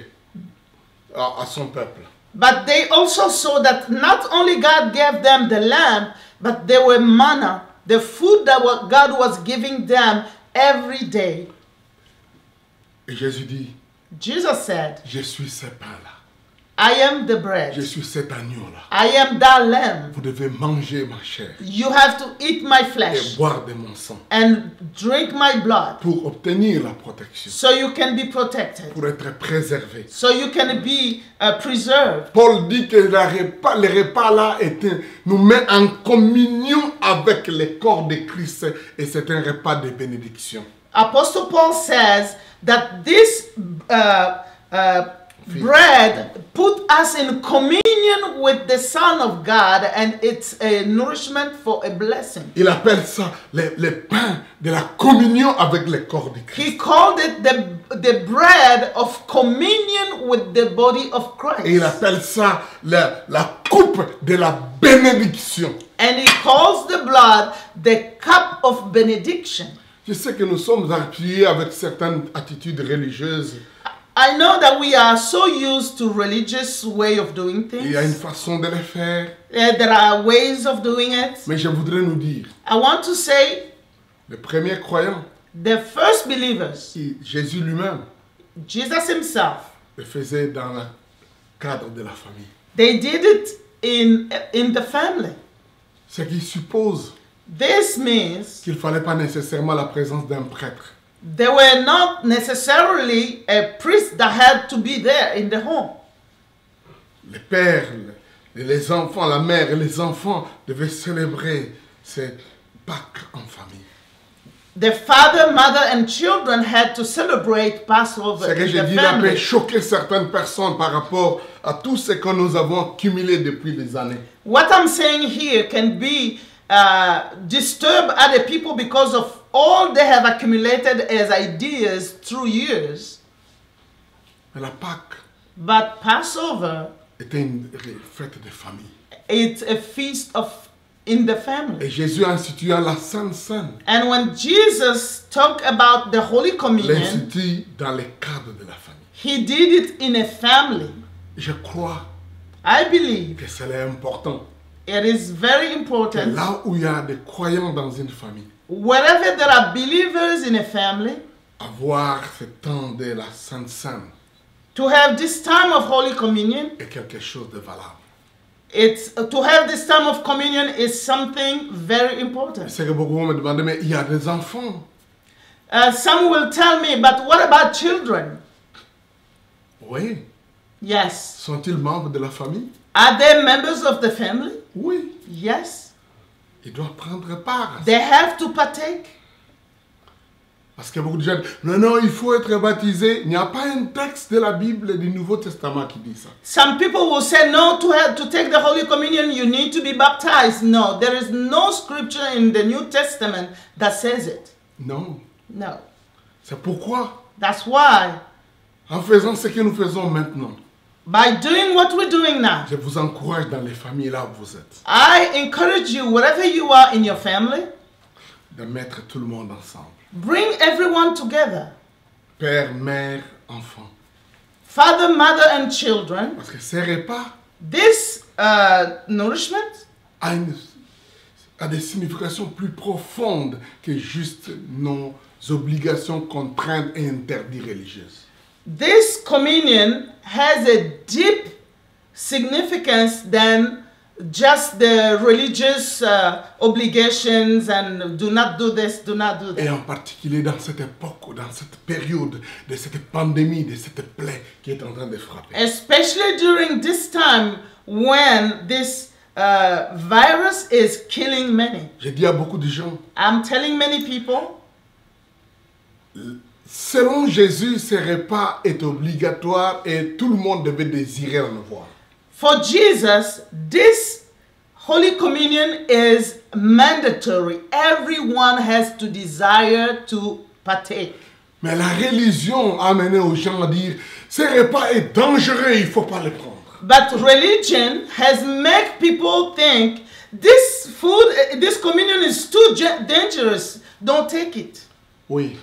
à son peuple. But they also saw that not only God gave them the lamb, but they were manna, the food that God was giving them every day. Et Jésus dit, Jesus said, je suis ce pain-là. I am the bread. Je suis cet agneau-là. I am that lamb. Vous devez manger ma chair You have to eat my et flesh boire de mon sang and drink my blood pour obtenir la protection, so you can be protected, pour être préservé. so you can be preserved. Paul dit que le repas là nous met en communion avec le corps de Christ et c'est un repas de bénédiction. Apostle Paul says that this bread put us in communion with the Son of God, and it's a nourishment for a blessing. Il appelle ça le pain de la communion avec le corps de Christ. He called it the bread of communion with the body of Christ. Et il appelle ça la coupe de la bénédiction. And he calls the blood the cup of benediction. Je sais que nous sommes appuyés avec certaines attitudes religieuses. I know that we are so used to religious way of doing Il y a une things. façon de le faire. There are ways of doing it. Mais je voudrais nous dire, I want to say les premiers croyants, the first believers, Jésus lui-même, Jesus himself, le faisait dans le cadre de la famille. they did it in the family. Ce qui suppose This means qu'il ne fallait pas nécessairement la présence d'un prêtre. there were not necessarily a priest that had to be there in the home. Les pères, les enfants, la mère et les enfants devaient célébrer ces Pâques en famille. The father, mother, and children had to celebrate Passover Ce que in j'ai the dit là peut family. choquer certaines personnes par rapport à tout ce que nous avons accumulé depuis des années. What I'm saying here can be disturb other people because of all they have accumulated as ideas through years. Mais la Pâque But Passover, était une fête de famille. it's a feast of in the family. Et Jésus instituant la Sainte Seine And when Jesus talked about the Holy Communion, l'institue dans le cadre de la famille. he did it in a family. Je crois I believe que c'est important. it is very Que important. là où il y a des croyants dans une famille, Wherever there are believers in a family, avoir ce temps de la Sainte Seine to have this time of Holy Communion, est quelque chose de valable. it's to have this time of communion is something very important. C'est que beaucoup vont me demander, mais il y a des enfants. Some will tell me, but what about children? Oui. Yes. Sont-ils membres de la famille? Are they members of the family? Oui. Yes. Ils doivent prendre part. They have to partake. Parce que beaucoup de gens disent, non, non, il faut être baptisé. Il n'y a pas un texte de la Bible du Nouveau Testament qui dit ça. Some people will say, no, to take the Holy Communion, you need to be baptized. No, there is no scripture in the New Testament that says it. Non. No. C'est pourquoi, That's why, en faisant ce que nous faisons maintenant, by doing what we're doing now, je vous encourage dans les familles là où vous êtes, I encourage you, wherever you are in your family, de mettre tout le monde ensemble. bring everyone together. Père, mère, enfant. Father, mother, and children. Parce que ces repas This nourishment a des significations plus profondes que juste nos obligations, contraintes et interdits religieuses. This communion has a deep significance than just the religious obligations and do not do this, do not do Et that. en particulier dans cette époque, dans cette période de cette pandémie, de cette plaie qui est en train de frapper. Especially during this time when this virus is killing many. J'ai dit à beaucoup de gens, I'm telling many people, selon Jésus, ce repas est obligatoire et tout le monde devait désirer en avoir. for Jesus, this Holy Communion is mandatory. Everyone has to desire to partake. Mais la religion a amené aux gens à dire, ce repas est dangereux, il ne faut pas le prendre. But religion has made people think this food, this communion is too dangerous. Don't take it. Oui.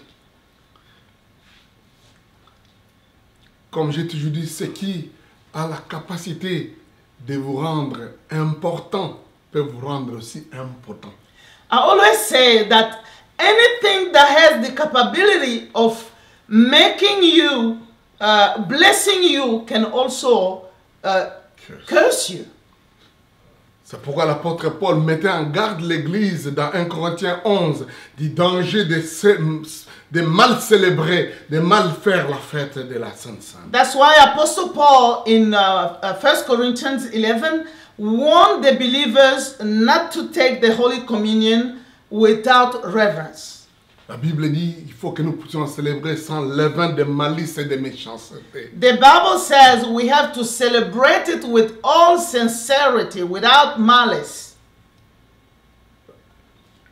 Comme j'ai toujours dit, ce qui a la capacité de vous rendre important, peut vous rendre aussi impotent. I always say that anything that has the capability of making you, blessing you, can also curse you. C'est pourquoi l'apôtre Paul mettait en garde l'Église dans 1 Corinthiens 11 du danger de mal célébrer, de mal faire la fête de la Sainte Seine. That's why Apostle Paul in 1 Corinthians 11 warned the believers not to take the Holy Communion without reverence. La Bible dit il faut que nous puissions célébrer sans levain de malice et de méchanceté. The Bible says we have to celebrate it with all sincerity, without malice.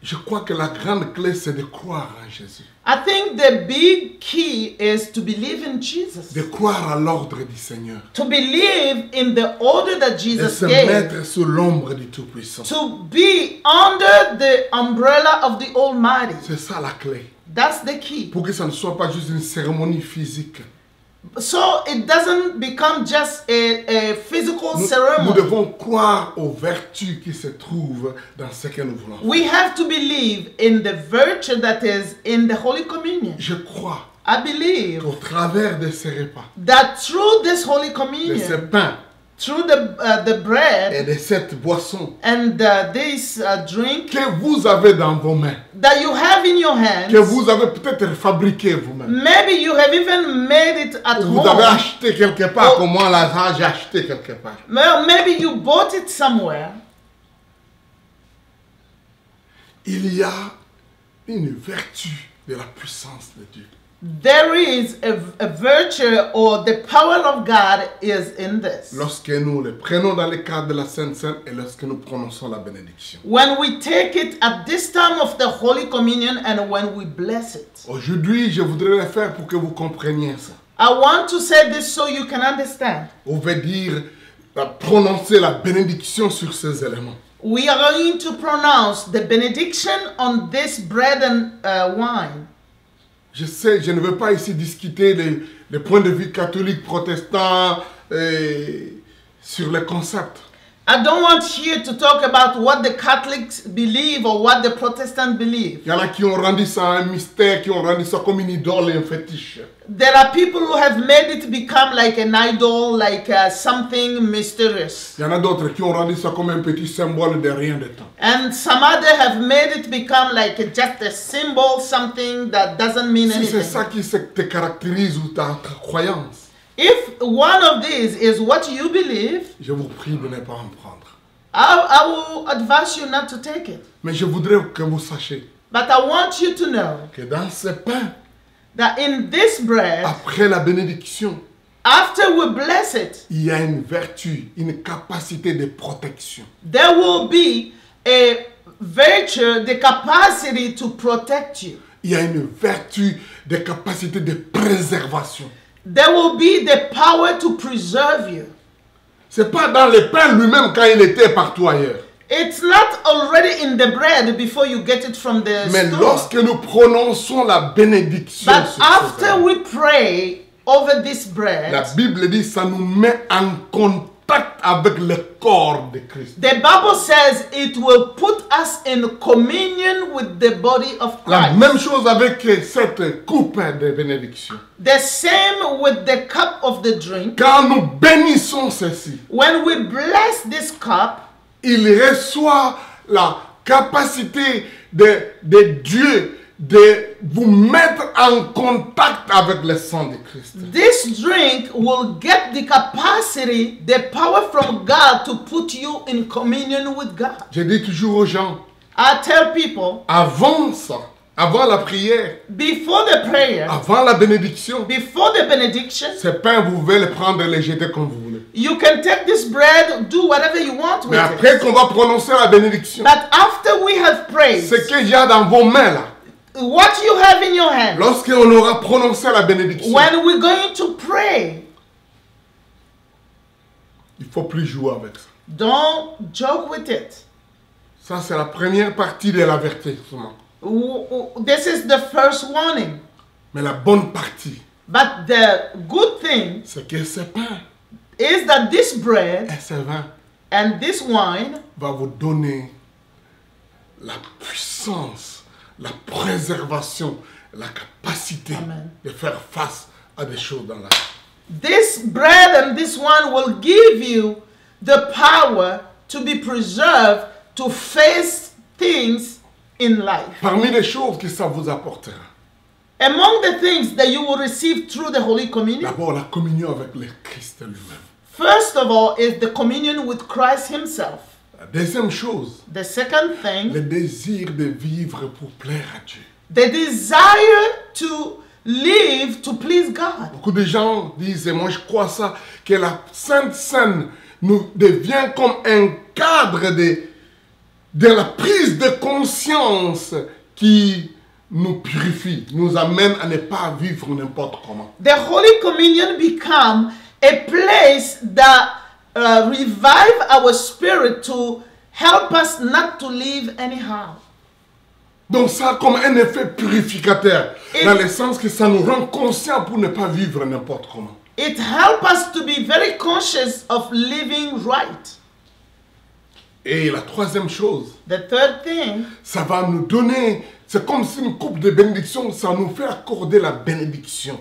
Je crois que la grande clé, c'est de croire en Jésus. I think the big key is to believe in Jesus. De croire à l'ordre du Seigneur. To believe in the order that De Jesus se gave. mettre sous l'ombre du Tout-Puissant. To be under the umbrella of the Almighty. C'est ça la clé. That's the key. Pour que ça ne soit pas juste une cérémonie physique. So it doesn't become just a physical Nous ceremony. devons croire aux vertus qui se trouvent dans ce que nous voulons. We have to believe in the virtue that is in the Holy Communion. Je crois I believe qu'au travers de ces repas, that through this Holy de ces Communion, pains through the bread et de cette boisson and this drink que vous avez dans vos mains, that you have in your que hands, vous avez peut-être fabriqué vous-même, maybe you have even made it at vous avez home. acheté quelque part, comme moi là, j'ai acheté quelque part. Maybe you bought it somewhere. Il y a une vertu de la puissance de Dieu. There is a virtue, or the power of God is in this. Lorsque nous le prenons dans le cadre de la Sainte Seine et lorsque nous prononçons la bénédiction. When we take it at this time of the Holy Communion and when we bless it. Aujourd'hui, je voudrais le faire pour que vous compreniez ça. I want to say this so you can understand. On veut dire prononcer la bénédiction sur ces éléments. We are going to pronounce the benediction on this bread and wine. Je sais, je ne veux pas ici discuter les points de vue catholiques, protestants sur les concepts. I don't want here to talk about what the Catholics believe or what the Protestants believe. Il y en a qui ont rendu ça un mystère, qui ont rendu ça comme une idole et un fétiche. There are people who have made it become like an idol, like something mysterious. Il y en a d'autres qui ont rendu ça comme un petit symbole de rien de temps. And some others have made it become like just a symbol, something that doesn't mean Si c'est anything. ça qui te caractérise ou ta croyance, If one of these is what you believe, je vous prie de ne pas en prendre. I will advise you not to take it. Mais je voudrais que vous sachiez But I want you to know que dans ce pain, that in this bread, après la bénédiction, after we bless it, il y a une vertu, une capacité de protection. there will be a virtue, the capacity to protect you. Il y a une vertu de capacité de préservation. There will be the power to preserve you. C'est pas dans le pain lui-même quand il était partout ailleurs. It's not already in the bread before you get it from the Mais store. lorsque nous prononçons la bénédiction, But sur after ce pain, we pray over this la bread, Bible dit ça nous met en contact avec le corps de Christ. the Bible says it will put us in communion with the body of La Christ. même chose avec cette coupe de bénédiction. The same with the cup of the drink. Quand nous bénissons ceci, When we bless this cup, il reçoit la capacité de Dieu de vous mettre en contact avec le sang de Christ. this drink will get the capacity, the power from God to put you in communion with God. Je dis toujours aux gens, I tell people, avant ça, avant la prière, before the prayer, avant la bénédiction, before the benediction, ce pain, vous pouvez le prendre et le jeter comme vous voulez. you can take this bread, do whatever you want Mais with après it. qu'on va prononcer la bénédiction, But after we have prayed, ce qu'il y a dans vos mains là, what you have in your hand, lorsqu'on aura prononcé la bénédiction, when we're going to pray, il ne faut plus jouer avec ça. don't joke with it. Ça, c'est la première partie de l'avertissement. This is the first warning. Mais la bonne partie, But the good thing c'est que ce pain is that this bread et ce vin and this wine va vous donner la puissance, la préservation, la capacité Amen. de faire face à des choses dans la vie. This bread and this wine will give you the power to be preserved, to face things in life. Parmi les choses que ça vous apportera, Among the things that you will receive through the Holy Communion, d'abord la communion avec le Christ lui-même. first of all is the communion with Christ himself. La deuxième chose, The second thing, le désir de vivre pour plaire à Dieu. the desire to live to please God. Beaucoup de gens disent, et moi je crois ça, que la Sainte Seine nous devient comme un cadre de la prise de conscience qui nous purifie, nous amène à ne pas vivre n'importe comment. The Holy Communion become a place that revive our spirit to help us not to live anyhow. Donc ça a comme un effet purificateur, Et- dans le sens que ça nous rend conscients pour ne pas vivre n'importe comment. It helps us to be very conscious of living right. Et la troisième chose, The third thing, ça va nous donner, c'est comme si une coupe de bénédiction, ça nous fait accorder la bénédiction.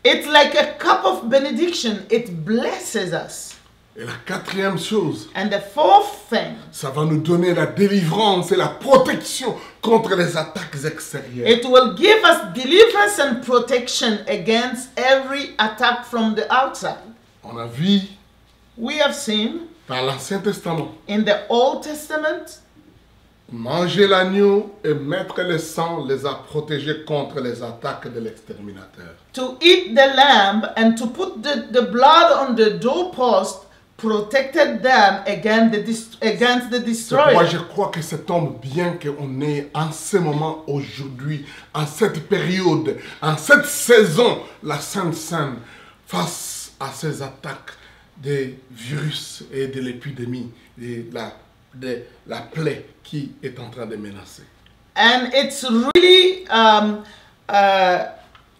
it's like a cup of benediction. It blesses us. Et la quatrième chose, And the fourth thing, ça va nous donner la délivrance et la protection contre les attaques extérieures. it will give us deliverance and protection against every attack from the outside. On a vu We have seen dans l'Ancien Testament, in the Old Testament, manger l'agneau et mettre le sang les a protégés contre les attaques de l'exterminateur. to eat the lamb and to put the blood on the doorpost protected them against the C'est pourquoi destroyer. je crois que ça tombe bien qu'on est en ce moment aujourd'hui, en cette période, en cette saison, la Sainte Seine, face à ces attaques des virus et de l'épidémie, de la plaie qui est en train de menacer. And it's really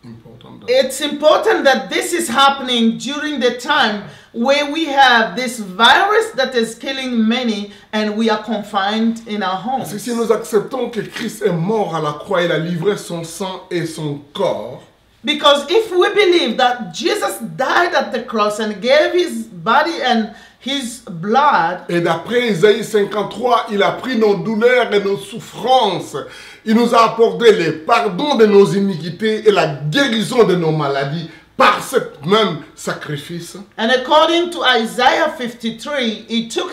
Important. it's important that this is happening during the time where we have this virus that is killing many and we are confined in our Parce que homes. si nous acceptons que Christ est mort à la croix, il a livré son sang et son corps, Because if we believe that Jesus died at the cross and gave his body and his blood, et d'après Isaïe 53, il a pris nos douleurs et nos souffrances. Il nous a apporté le pardon de nos iniquités et la guérison de nos maladies par ce même sacrifice. and according to Isaiah 53, he took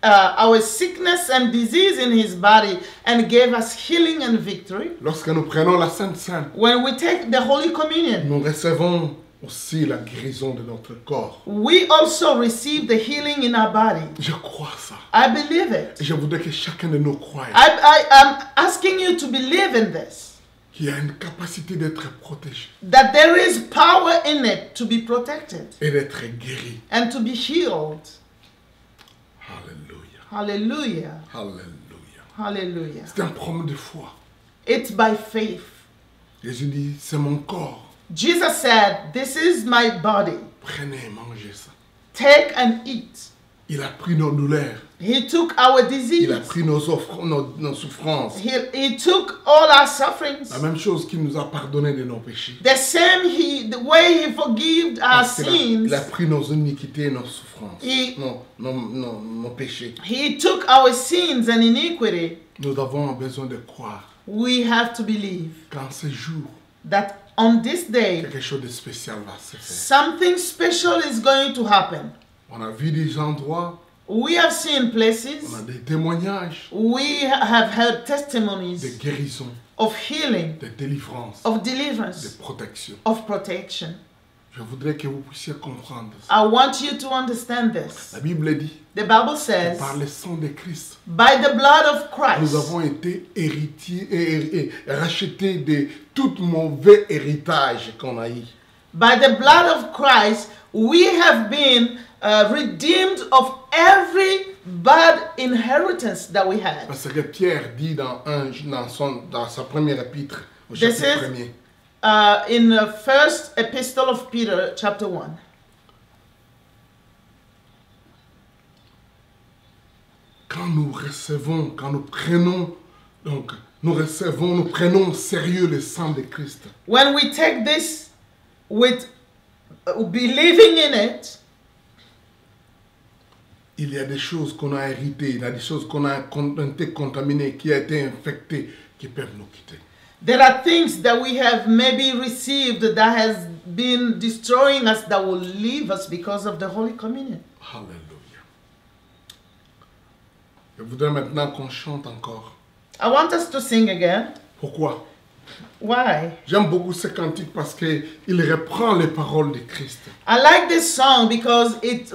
our sickness and disease in his body and gave us healing and victory. Lorsque nous prenons la Sainte Seine, When we take the Holy Communion, nous recevons aussi la guérison de notre corps. we also receive the healing in our body. Je crois ça. I believe it. Et je voudrais que chacun de nous croie I am asking you to believe in this, qu'il y a une capacité d'être protégé that there is power in it to be protected et d'être guéri. and to be healed. Alléluia. Hallelujah. Alléluia. Hallelujah. C'est un problème de foi. It's by faith. Jésus dit, c'est mon corps. Jesus said, "This is my body. Prenez et mangez ça. Take and eat." Il a pris nos douleurs. He took our Il a disease. pris nos souffrances. He took all our sufferings. La même chose qu'il nous a pardonné de nos péchés. The same the way he forgave our Parce qu'il a- sins, il a pris nos iniquités et nos souffrances. Il- Nos péchés. he took our sins and iniquity. Nous avons besoin de croire We have to believe qu'en ce jour, that on this day, quelque chose de spécial va se faire. something special is going to happen. On a vu des endroits, We have seen on a places, des témoignages we have heard de testimonies guérison, of healing, de délivrance, of de deliverance, protection. of protection. Je voudrais que vous puissiez comprendre ça. I want you to understand this. La Bible dit, The Bible que says, par le sang de Christ, by the blood of nous Christ, avons été héritiers et rachetés de tout mauvais héritage qu'on a eu. by the blood of Christ, we have been redeemed of every bad inheritance that we had. Parce que Pierre dit dans sa première épître, au This chapitre is- 1er, In the first epistle of Peter, chapter 1, quand nous recevons, quand nous prenons, donc nous prenons au sérieux le sang de Christ. When we take this with believing in it, Il y a des choses qu'on a héritées, il y a des choses qu'on a été contaminées, qui a été infectées, qui peuvent nous quitter. there are things that we have maybe received that has been destroying us that will leave us because of the Holy Communion. Alléluia. Je voudrais maintenant qu'on chante encore. I want us to sing again. Pourquoi? Why? J'aime beaucoup ce cantique parce qu'il reprend les paroles de Christ. I like this song because it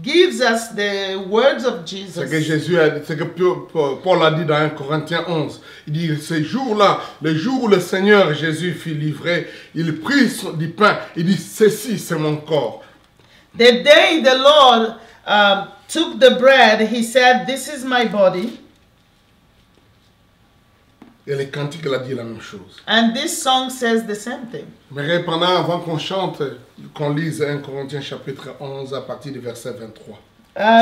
gives us the words of Ce que Jesus. Jésus a dit, ce que Paul a dit dans 1 Corinthiens 11. Il dit, ce jour-là, le jour où le Seigneur Jésus fut livré, il prit du pain. Il dit, ceci c'est mon corps. The day the Lord took the bread, he said, "This is my body." Et le cantique, il a dit la même chose. And this song says the same thing. Mais pendant, avant qu'on chante, qu'on lise 1 Corinthiens chapitre 11 à partir du verset 23.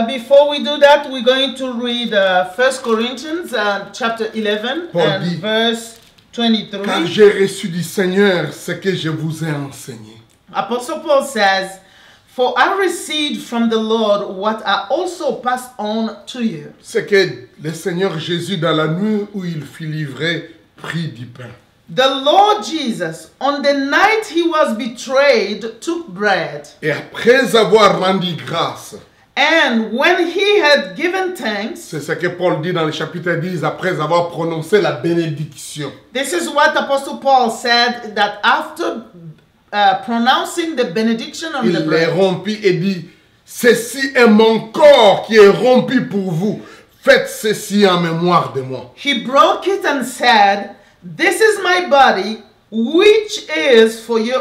Before we do that, we're going to read 1 Corinthians chapter 11 Paul and dit, verse Car 23. j'ai reçu du Seigneur ce que je vous ai enseigné. Apostle Paul says, "For I received from the Lord what I also passed on to you." C'est que le Seigneur Jésus, dans la nuit où il fut livré, prit du pain. The Lord Jesus, on the night he was betrayed, took bread. Et après avoir rendu grâce, And when he had given thanks, c'est ce que Paul dit dans le chapitre 10, après avoir prononcé la bénédiction. this is what Apostle Paul said, that after pronouncing the benediction on the Il les bread, rompit et dit, ceci est mon corps qui est rompu pour vous. Faites ceci en mémoire de moi. he broke it and said, "This is my body, which is for you.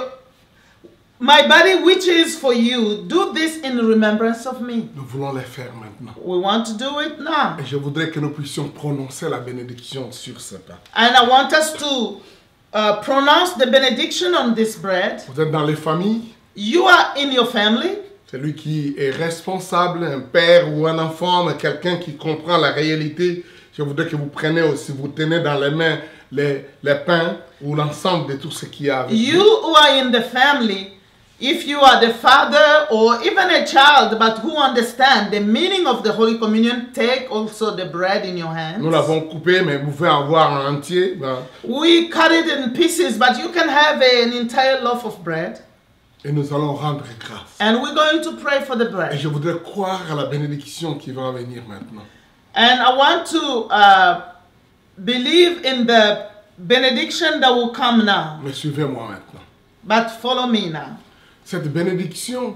My body, which is for you. Do this in remembrance of me." Nous voulons le faire maintenant. We want to do it now. Et je voudrais que nous puissions prononcer la bénédiction sur ce pain. And I want us to pronounce the benediction on this bread. Vous êtes dans les familles, You are in your family. celui qui est responsable, un père ou un enfant, mais quelqu'un qui comprend la réalité. Je voudrais que vous preniez aussi, vous tenez dans les mains les pains ou l'ensemble de tout ce qu'il y a avec You vous. who are in the family, if you are the father or even a child, but who understand the meaning of the Holy Communion, take also the bread in your hands. Nous l'avons coupé, mais vous pouvez avoir un entier. Ben, We cut it in pieces, but you can have an entire loaf of bread. et nous allons rendre grâce. And we're going to pray for the Et bread. je voudrais croire à la bénédiction qui va venir maintenant. And I want to believe in the benediction that will come now. Mais suivez-moi maintenant. But follow me now. Cette bénédiction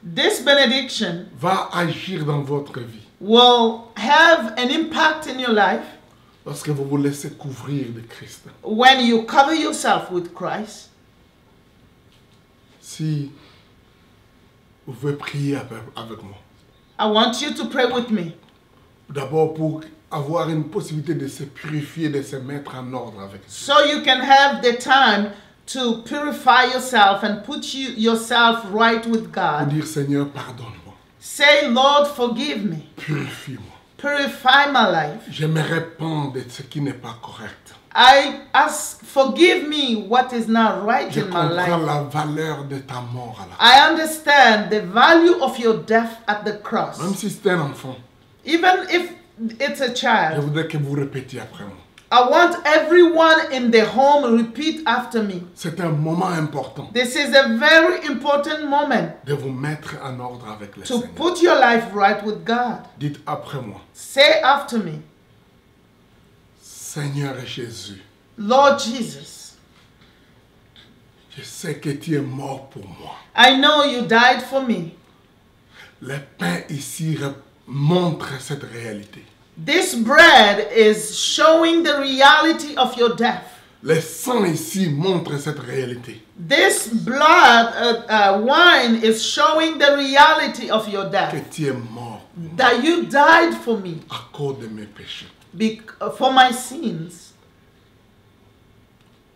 This benediction va agir dans votre vie will have an impact in your life lorsque vous vous laissez couvrir de Christ. when you cover yourself with Christ. Si vous pouvez prier avec moi. I want you to pray with me. D'abord pour avoir une possibilité de se purifier, de se mettre en ordre avec Dieu. So you can have the time to purify yourself and put yourself right with Pour God. dire Seigneur, pardonne-moi, Say, "Lord, forgive me. purifie-moi. Purify my life. Je me répands de ce qui n'est pas correct. I ask, forgive me what is not right Je in my comprends life. la valeur de ta mort à la croix. I understand the value of your death at the cross. Même si c'est un enfant, Even if it's a je child. voudrais que vous répétiez après moi. I want everyone in the home repeat after me. C'est un moment important This is a very important moment de vous mettre en ordre avec le to Seigneur. put your life right with God. Dites après moi, Say after me, Seigneur Jésus, Lord Jesus, je sais que tu es mort pour moi. I know you died for me. Le pain ici montre cette réalité. This bread is showing the reality of your death. Le sang ici montre cette réalité. This blood, wine is showing the reality of your Que death. tu es mort That you died for me, à cause de mes péchés. for my sins.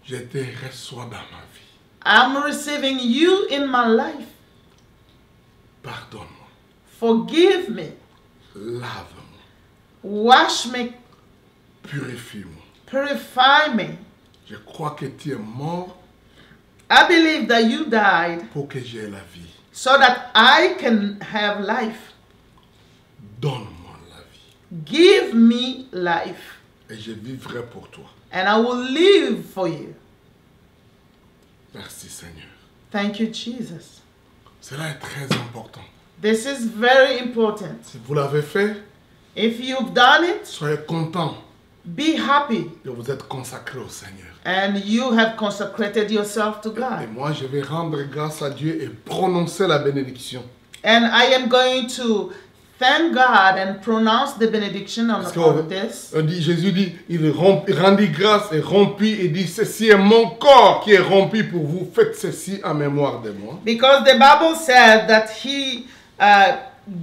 Je te reçois dans ma vie. I'm receiving you in my life. Pardonne-moi. Forgive me. Lave-moi. Wash me, Purifie-moi. purify me. Je crois que tu es mort I believe that you died pour que j'aie la vie. so that I can have life. Donne-moi la vie. Give me life, Et je vivrai pour toi. and I will live for you. Merci Seigneur. Thank you, Jesus. Cela est très important. This is very important. Si vous l'avez fait, If you've done it, soyez contents be happy, de vous être consacrés au Seigneur. and you have consecrated yourself to Et God. moi, je vais rendre grâce à Dieu et prononcer la bénédiction. And I am going to thank God and pronounce the benediction on Parce que this. Jésus dit, il rendit grâce et rompit et dit, ceci est mon corps qui est rompu pour vous, faites ceci en mémoire de moi. Because the Bible said that he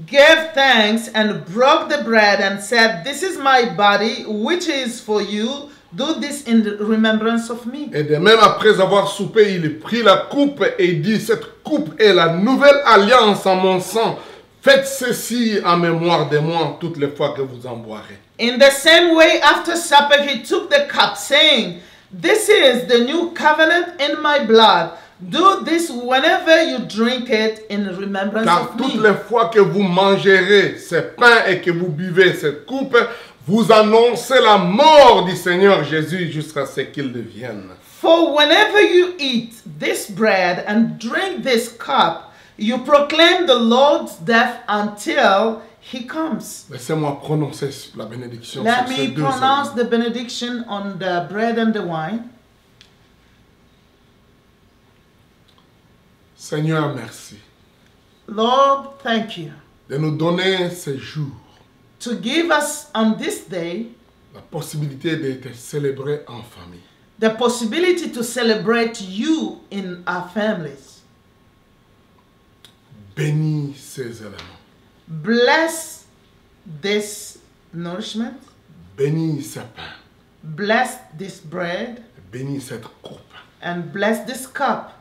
gave thanks and broke the bread and said, "This is my body, which is for you. Do this in remembrance of me." Et de même après avoir soupé, il prit la coupe et dit, cette coupe est la nouvelle alliance en mon sang. Faites ceci en mémoire de moi toutes les fois que vous en boirez. In the same way, after supper, he took the cup, saying, "This is the new covenant in my blood. Do this whenever you drink it in remembrance Car of toutes me." les fois que vous mangerez ce pain et que vous buvez cette coupe, vous annoncez la mort du Seigneur Jésus jusqu'à ce qu'il vienne. For whenever you eat this bread and drink this cup, you proclaim the Lord's death until he comes. Laissez-moi prononcer la bénédiction Let sur ces me deux pronounce éléments. the benediction on the bread and the wine. Seigneur, merci Lord, thank you de nous donner ce jour to give us on this day la possibilité de te célébrer en famille. the possibility to celebrate you in our families. Bénis ces éléments. Bless this nourishment. Bénis ce pain. Bless this bread Bénis cette coupe. and bless this cup.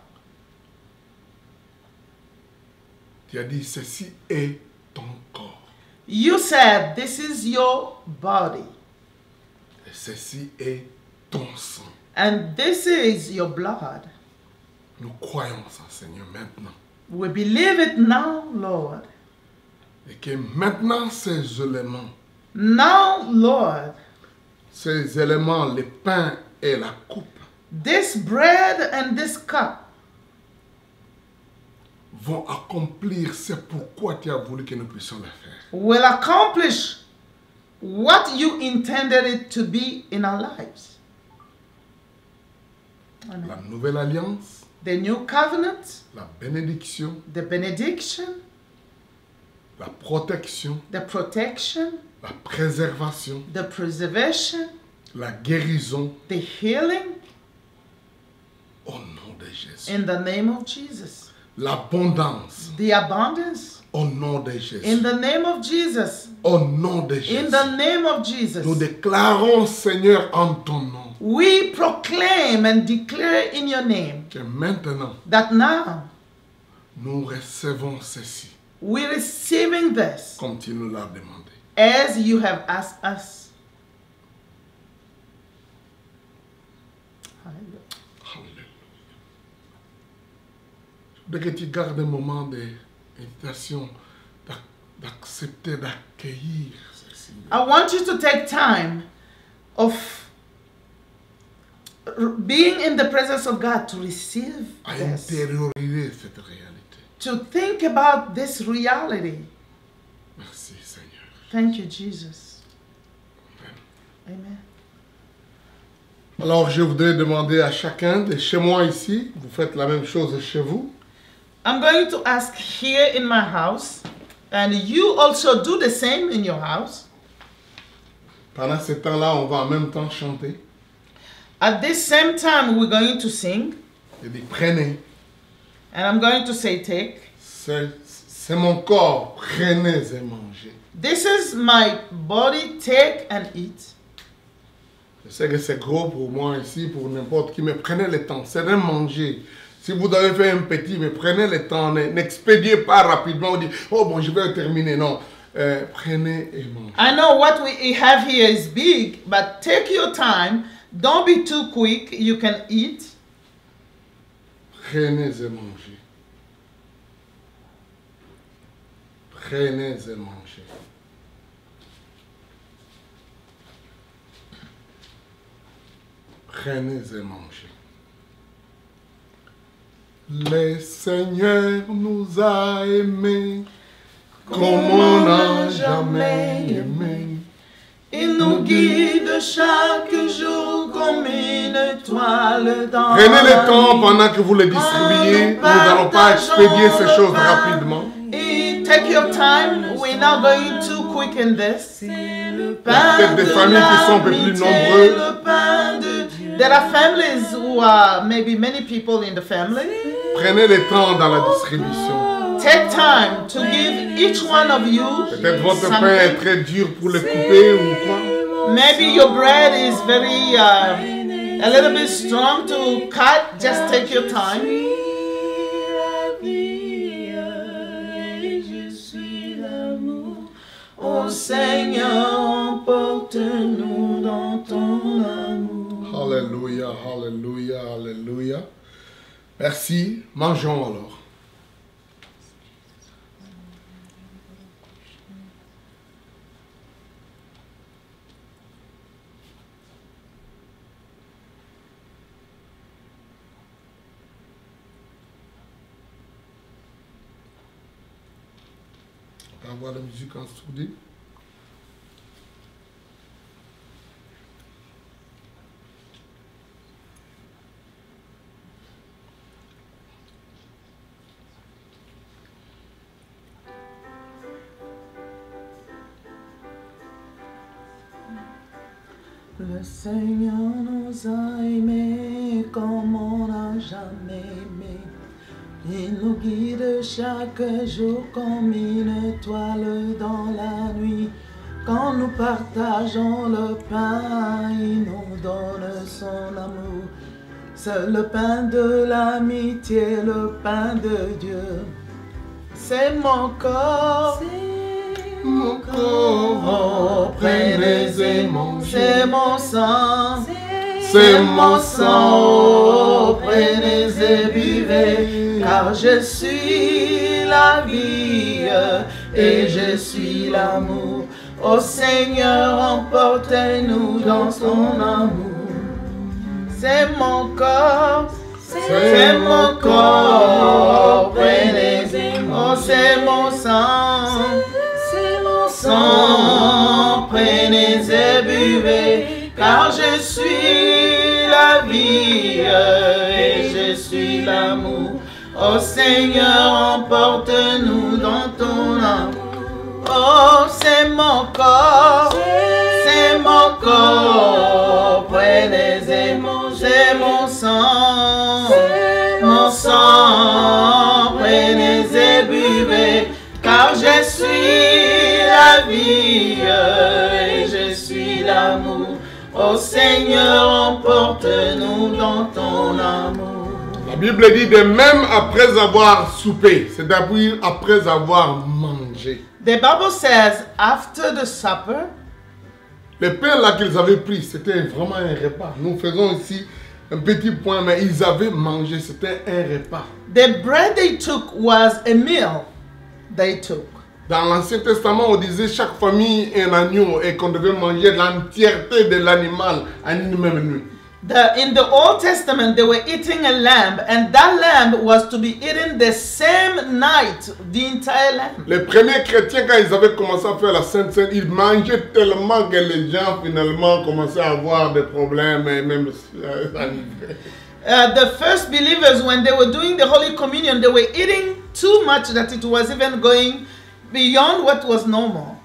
Tu as dit, ceci est ton corps. You said this is your body Et ceci est ton sang. and this is your blood. Nous croyons ça, Seigneur, maintenant. We believe it now, Lord. Et que maintenant, ces éléments, Now, Lord, le pain et la coupe, this bread and this cup vont accomplir ce pourquoi tu as voulu que nous puissions le faire. will accomplish what you intended it to be in our lives. Amen. La nouvelle alliance, The new covenant, la bénédiction, the benediction, la protection, the protection, la préservation, the preservation, la guérison, the healing au nom de Jésus. in the name of Jesus. L'abondance, The abundance au nom de Jésus. in the name of Jesus. Au nom de In Jésus. the name of Nous Jesus. déclarons, Seigneur, en ton nom, We proclaim and declare in your name que maintenant, that now nous recevons ceci, we're receiving this comme tu nous l'as demandé. as you have asked us. Hallelujah. Alléluia. Je voudrais que tu gardes un moment de méditation, d'accepter, d'accueillir ceci. I want you to take time of being in the presence of God to receive À this, intérioriser cette réalité. to think about this reality. Merci, Seigneur. Thank you, Jesus. Amen. Alors, je voudrais demander à chacun de chez moi ici, vous faites la même chose chez vous. I'm going to ask here in my house, and you also do the same in your house. Pendant ce temps-là, on va en même temps chanter. At this same time, we're going to sing, Je dis, prenez, and I'm going to say, take. c'est mon corps, prenez et mangez. This is my body, take and eat. Je sais que c'est gros pour moi ici, pour n'importe qui, mais prenez le temps, c'est de manger. Si vous avez fait un petit, mais prenez le temps, n'expédiez pas rapidement, vous dites, oh bon, je vais terminer. Non, prenez et mangez. I know what we have here is big, but take your time. Don't be too quick. You can eat. Prenez et mangez. Prenez et mangez. Prenez et mangez. Le Seigneur nous a aimés comme on n'a jamais aimé. Il nous guide chaque jour comme une étoile dans Prenez le la temps nuit. pendant que vous les distribuez. Nous n'allons pas expédier ces choses rapidement. Take your time. We're not going too quick in this. Peut-être des familles qui sont un peu plus nombreuses. There are families who are maybe many people in the family. Prenez le temps dans la distribution. Take time to give each one of you Peut-être votre pain est something. très dur pour le couper ou quoi. Maybe your bread is very a little bit strong to cut. Just take your time. Oh Seigneur, emporte-nous dans ton amour. Alléluia, alléluia, alléluia. Merci. Mangeons alors. On va avoir la musique en sourdine. Le Seigneur nous a aimés comme on n'a jamais aimé. Il nous guide chaque jour comme une étoile dans la nuit. Quand nous partageons le pain, il nous donne son amour. C'est le pain de l'amitié, le pain de Dieu. C'est mon corps. Mon corps, prenez et mangez. C'est mon sang. C'est mon sang, oh, prenez et buvez, car je suis la vie et je suis l'amour. Ô Seigneur, emportez-nous dans ton amour. C'est mon corps, c'est mon corps, prenez et mangez. Oh, c'est mon sang, sang, prenez et buvez, car je suis la vie et je suis l'amour. Oh Seigneur, emporte-nous dans ton amour. Oh, c'est mon corps, prenez et mangez mon sang, prenez et buvez, car je suis la vie et je suis l'amour. Oh Seigneur, emporte-nous dans ton amour. La Bible dit de même après avoir soupé, c'est-à-dire après avoir mangé. The Bible says after the supper, Le pain là qu'ils avaient pris, c'était vraiment un repas. Nous faisons ici un petit point, mais ils avaient mangé, c'était un repas. the bread they took was a meal they took. Dans l'Ancien Testament, on disait chaque famille un agneau et qu'on devait manger l'entièreté de l'animal en une même nuit. In the Old Testament, they were eating a lamb, and that lamb was to be eaten the same night, the entire lamb. Les premiers chrétiens, quand ils avaient commencé à faire la Sainte Seine, ils mangeaient tellement que les gens finalement commençaient à avoir des problèmes et même The first believers, when they were doing the Holy Communion, they were eating too much that it was even going beyond what was normal.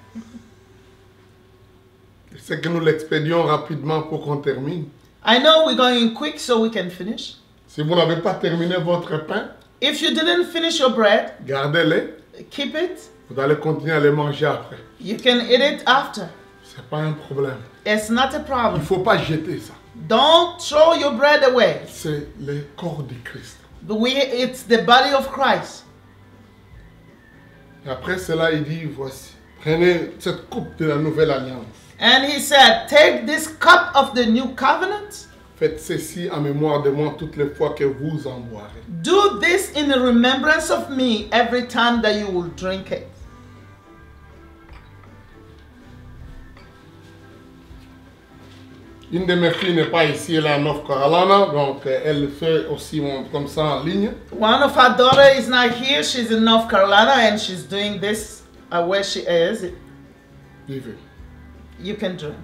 C'est que nous l'expédions rapidement pour qu'on termine. I know we're going quick so we can finish. Si vous n'avez pas terminé votre pain, If you didn't finish your bread, gardez-le. keep it. Vous allez continuer à les manger après. You can eat it after. C'est pas un problème. It's not a Il problem. ne faut pas jeter ça. Don't throw your bread away. C'est le corps de Christ. It's the body of Christ. Et après cela, il dit, voici, Prenez cette coupe de la nouvelle alliance. And he said, take this cup of the new covenant. Faites ceci en mémoire de moi toutes les fois que vous en boirez. Do this in remembrance of me every time that you will drink it. Une de mes filles n'est pas ici, elle est en North Carolina, donc elle fait aussi comme ça en ligne. One of our daughter is not here. She's in North Carolina and she's doing this where she is. Vivez. You can drink.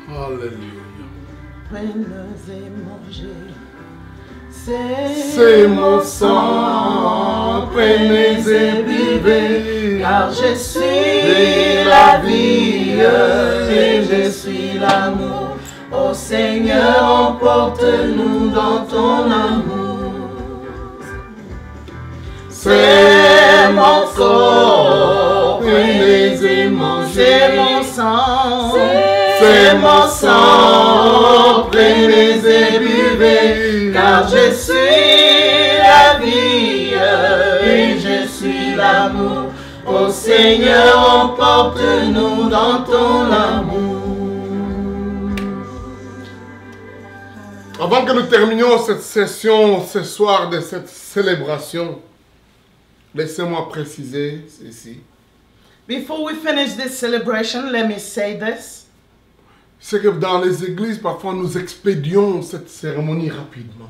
Alléluia. Prenez et mangez. C'est mon sang, prenez et buvez, car je suis la vie et je suis l'amour. Ô Seigneur, emporte-nous dans ton amour. C'est mon corps, prenez et mangez. C'est mon sang, c'est mon sang, prenez et buvez, car je suis la vie et je suis l'amour. Ô Seigneur, emporte-nous dans ton amour. Avant que nous terminions cette session ce soir de cette célébration, laissez-moi préciser ceci. Before we finish this celebration, let me say this. C'est que dans les églises, parfois, nous expédions cette cérémonie rapidement.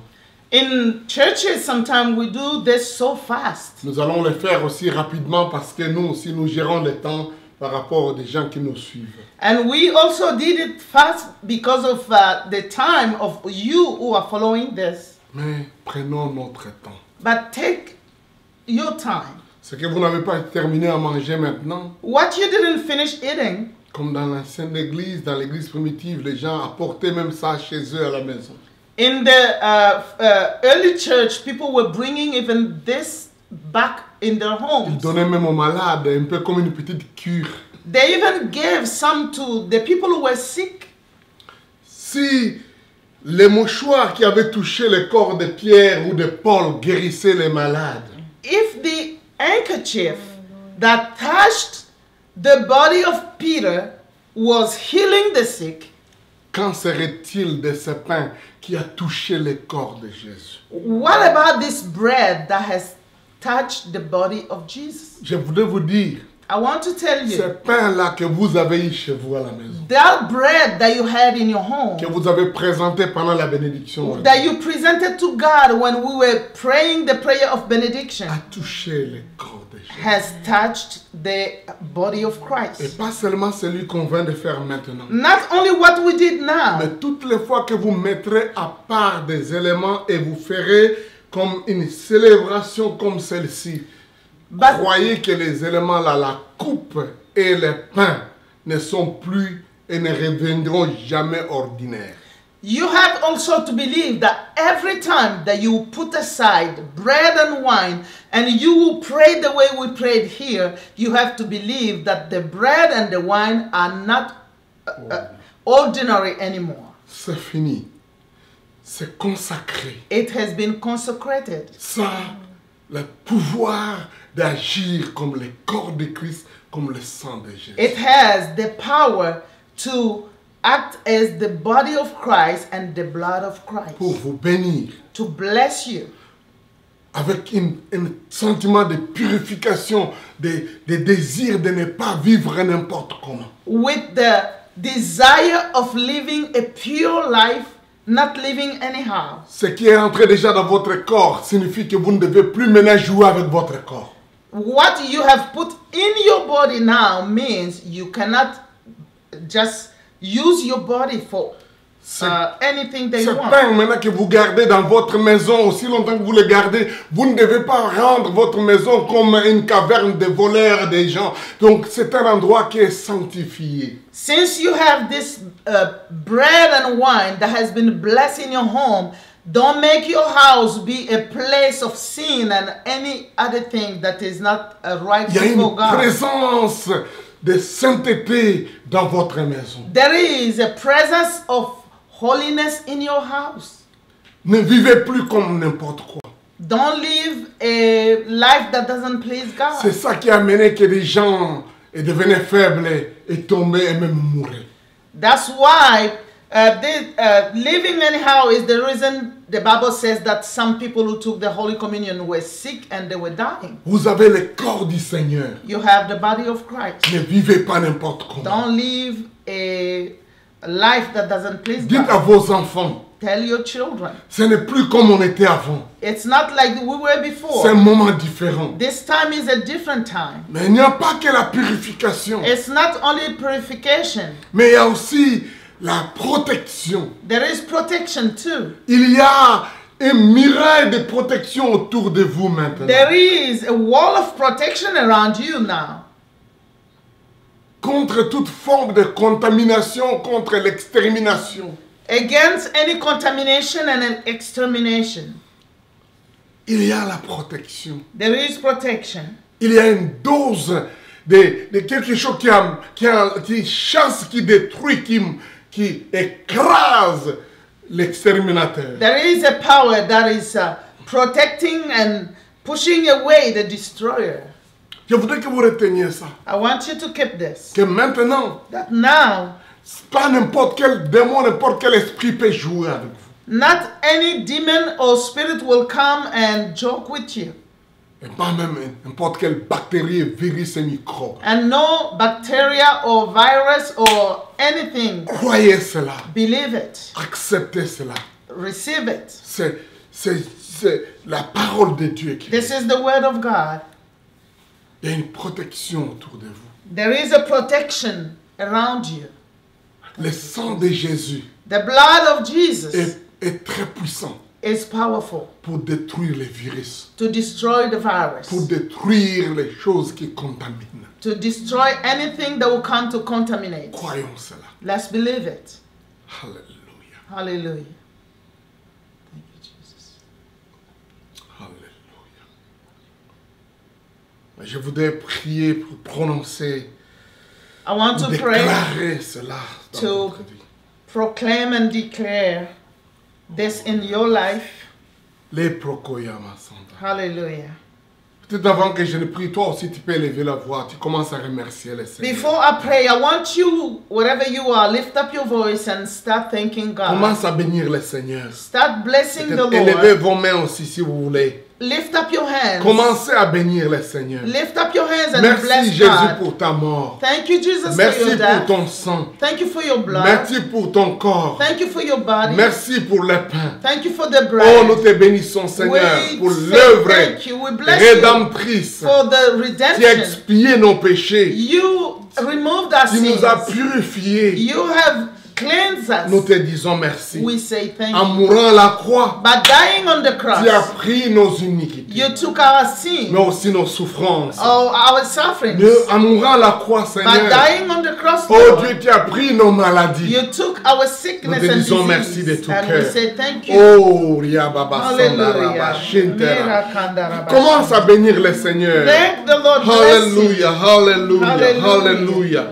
In churches, sometimes we do this so fast. Nous allons le faire aussi rapidement parce que nous aussi, nous gérons le temps par rapport aux gens qui nous suivent. And we also did it fast because of the time of you who are following this. Mais prenons notre temps. But take your time. C'est que vous n'avez pas terminé à manger maintenant. What you didn't finish eating, Comme dans l'ancienne église, dans l'église primitive, les gens apportaient même ça chez eux à la maison. in the early church, people were bringing even this back in their Ils homes. donnaient même aux malades, un peu comme une petite cure. They even gave some to the people who were sick. Si les mouchoirs qui avaient touché le corps de Pierre ou de Paul guérissaient les malades, If the handkerchief that touched the body of Peter was healing the sick, qu'en serait-il de ce pain qui a touché le corps de Jésus? what about this bread that has touched the body of Jesus? Je voudrais vous dire, I want to tell ce you, pain-là que vous avez eu chez vous à la maison, that bread that you had in your home, que vous avez présenté pendant la bénédiction, that you presented to God when we were praying the prayer of benediction, a touché le corps de Jésus. has touched the body of Et Christ. pas seulement celui qu'on vient de faire maintenant, Not only what we did now, mais toutes les fois que vous mettrez à part des éléments et vous ferez comme une célébration comme celle-ci, but croyez que les éléments là, la coupe et le pain, ne sont plus et ne reviendront jamais ordinaires. you have also to believe that every time that you put aside bread and wine and you will pray the way we prayed here, you have to believe that the bread and the wine are not ordinary anymore. C'est fini. C'est consacré. It has been consecrated. Ça, le pouvoir d'agir comme le corps de Christ, comme le sang de Jésus. It has the power to act as the body of Christ and the blood of Christ. Pour vous bénir. To bless you. Avec un sentiment de purification, de désir de ne pas vivre n'importe comment. With the desire of living a pure life not living anyhow. Ce qui est entré déjà dans votre corps signifie que vous ne devez plus maintenant jouer avec votre corps. What you have put in your body now means you cannot just use your body for anything that Ce you want. pain maintenant que vous gardez dans votre maison, aussi longtemps que vous le gardez, vous ne devez pas rendre votre maison comme une caverne de voleurs des gens. Donc c'est un endroit qui est sanctifié. Since you have this bread and wine that has been blessed in your home, don't make your house be a place of sin and any other thing that is not right Il y a before une God. présence de sainteté dans votre maison. There is a presence of holiness in your house. Ne vivez plus comme n'importe quoi. Don't live a life that doesn't please C'est God. ça qui a amené que les gens devenaient faibles et tombaient et même mouraient. That's why living anyhow is the reason the Bible says that some people who took the Holy Communion were sick and they were dying. Vous avez le corps du Seigneur. You have the body of Christ. Ne vivez pas n'importe comment. Don't live a life that doesn't please Dites à God. vos enfants, Tell your children. ce n'est plus comme on était avant. It's not like we were C'est un before. moment différent. This time is a different time. Mais il n'y a pas que la purification, It's not only purification. mais il y a aussi la protection. There is protection too. Il y a un muraille de protection autour de vous maintenant. There is a wall of protection around you now. Contre toute forme de contamination, contre l'extermination. Against any contamination and an extermination. Il y a la protection. There is protection. Il y a une dose de quelque chose qui chasse, qui détruit, qui écrase l'exterminateur. There is a power that is protecting and pushing away the destroyer. Je voudrais que vous reteniez ça. I want you to keep this. Que maintenant, That now, pas n'importe quel démon, n'importe quel esprit peut jouer avec vous. not any demon or spirit will come and joke with you. Et pas même n'importe quelle bactérie, virus et microbe. And no bacteria or virus or anything. Croyez cela. Believe it. Acceptez cela. Receive it. C'est la parole de Dieu qui This is the word of God. Il y a une protection autour de vous. There is a protection around you. Le sang de Jésus The blood of Jesus est très puissant is powerful pour détruire les virus, to destroy the virus, pour détruire les choses qui contaminent. to destroy anything that will come to contaminate. Croyons cela. Let's believe it. Alléluia. Hallelujah. Thank you, Jesus. Alléluia. Je voudrais prier pour prononcer, I want to pray déclarer cela dans to- votre vie. proclaim and declare this in your life. Les prokoyama santa. Hallelujah. Peut-être avant que je ne prie, toi aussi tu peux élever la voix, tu commences à remercier le Seigneur. Before I pray, I want you, wherever you are, lift up your voice and start thanking God. Commence à bénir le Seigneur. Start blessing the Peut-être élevez Lord. vos mains aussi si vous voulez. Lift up your hands. Commencez à bénir le Seigneur. Lift up your hands and Merci bless Jésus God. pour ta mort. Thank you, Jesus, for Merci your pour death. ton sang. Thank you for your blood. Merci pour ton corps. Thank you for your body. Merci pour le pain. Thank you for the Oh, bread. nous te bénissons, Seigneur, We pour say l'œuvre thank you. We bless you rédemptrice for the qui a redemption. expié nos péchés, You removed our qui nous a sins. purifiés. You have cleansed Nous us. te disons merci. We say thank En you. mourant à la croix, By dying on the tu as cross, pris nos iniquités, you took our mais sin, aussi nos souffrances. or our sufferings. En mourant à la croix, By Seigneur, dying on the cross, oh Lord, Dieu, tu as pris nos maladies. you took our sickness Nous te and disons merci de disease. tout And cœur. we say thank you. Oh, Ria Baba Sandaraba, Hallelujah. Shintera. Commence à bénir le Seigneur. Thank the Lord. Bless you. Alléluia, alléluia, Hallelujah. alléluia.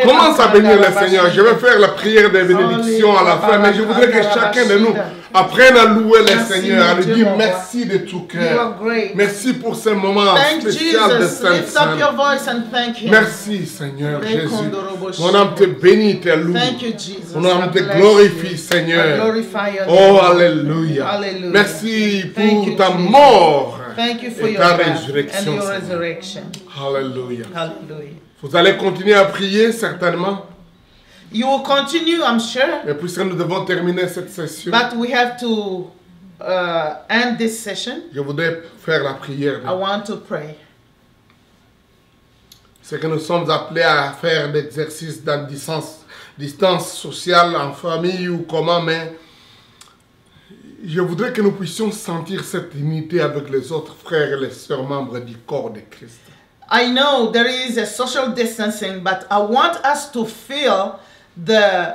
Commence à bénir le Seigneur. Je vais faire la prière de bénédiction à la fin, mais je voudrais que chacun de nous apprenne à louer le Merci, Seigneur, à lui Dieu, dire mon merci de tout You are cœur. great. Merci pour ce moment Thank spécial de Jesus. Lift up your Sainte-Sainte. voice and thank Him. Merci Seigneur Jésus. Mon âme te bénit, te loue. Thank you, Jesus. Mon âme I te bless glorifie, you. I Seigneur. glorify your Oh, name. alléluia. Hallelujah. Merci Thank pour you, ta Jesus. mort Thank you for et your ta death and résurrection. your Seigneur. resurrection. Alléluia. Hallelujah. Vous allez continuer à prier certainement. You will continue, I'm sure. Mais puisque nous devons terminer cette session, But we have to end this session. je voudrais faire la prière. I want to pray. C'est que nous sommes appelés à faire des exercices dans distance sociale, en famille ou comment, mais je voudrais que nous puissions sentir cette unité avec les autres frères et les sœurs membres du corps de Christ. I know there is a social distancing, but I want us to feel the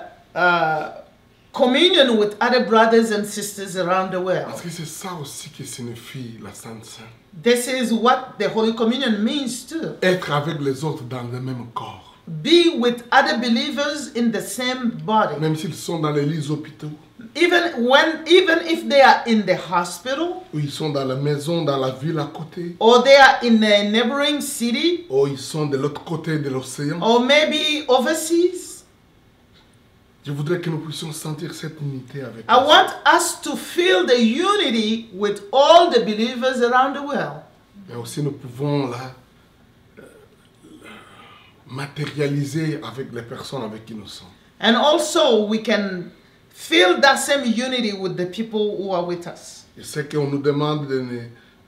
communion with other brothers and sisters around the world. Parce que c'est ça aussi que signifie la Sainte Seine. This is what the Holy Communion means too. Être avec les autres dans le même corps. Be with other believers in the same body. Même s'ils sont dans les lits hôpitaux, Even if they are in the hospital, ou ils sont dans la maison, dans la ville à côté, or they are in a neighboring city, ou ils sont de l'autre côté de l'océan. or maybe overseas. Je voudrais que nous puissions sentir cette unité avec I eux. want us to feel the unity with all the believers around the world. Mais aussi nous pouvons là matérialiser avec les personnes avec qui nous sommes. And also we can feel that same unity with the people who are with us. Je sais qu'on nous demande de ne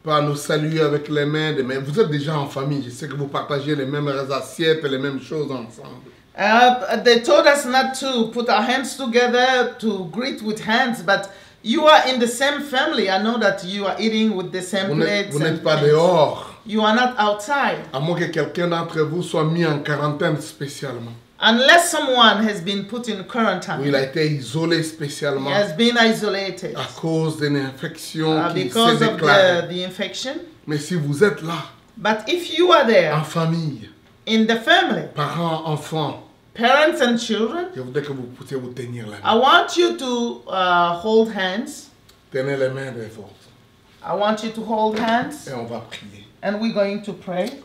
pas nous saluer avec les mains, mais vous êtes déjà en famille. Je sais que vous partagez les mêmes assiettes et les mêmes choses ensemble. They told us not to put our hands together to greet with hands, but you are in the same family. I know that you are eating with the same plates. Vous n'êtes and pas things. dehors. You are not outside. À moins que quelqu'un d'entre vous soit mis en quarantaine spécialement. Unless someone has been put in Ou quarantine, il a été isolé he spécialement has been isolated à cause d'une infection qui because s'est of déclarée. the infection. Mais si vous êtes là, But if you are there en famille, in the family, parents, enfants, parents and children, je voudrais que vous puissiez vous tenir la I main. want you to hold hands. Tenez les mains des autres. I want you to hold hands, Et on va prier. and we're going to pray.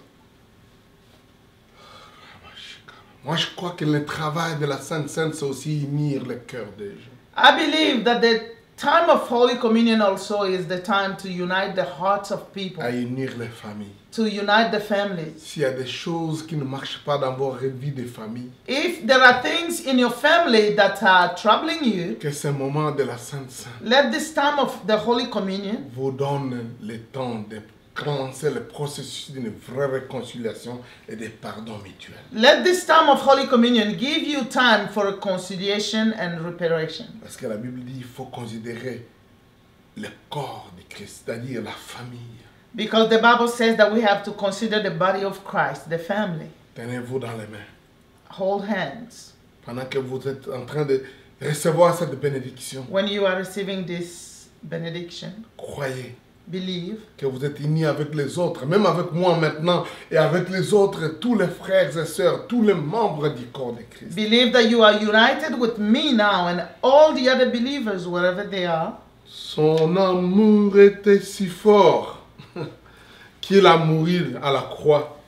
Moi, je crois que le travail de la Sainte Seine, c'est aussi unir le cœur des gens. I believe that the time of Holy Communion also is the time to unite the hearts of people, À unir les familles. to unite the families. S'il y a des choses qui ne marchent pas dans votre vie de famille, If there are things in your family that are troubling you, que ce moment de la Sainte Seine let this time of the Holy Communion vous donne le temps de commencer le processus d'une vraie réconciliation et de pardon mutuel. let this time of Holy Communion give you time for reconciliation and reparation. Parce que la Bible dit qu'il faut considérer le corps de Christ, c'est-à-dire la famille. Because the Bible says that we have to consider the body of Christ, the family. Tenez-vous dans les mains. Hold hands. Pendant que vous êtes en train de recevoir cette bénédiction, When you are receiving this benediction, croyez believe que vous êtes unis avec les autres, même avec moi maintenant, et avec les autres, tous les frères et sœurs, tous les membres du corps de Christ. Believe that you are united with me now and all the other believers, wherever they are. Son amour était si fort qu'il a mouru à la croix.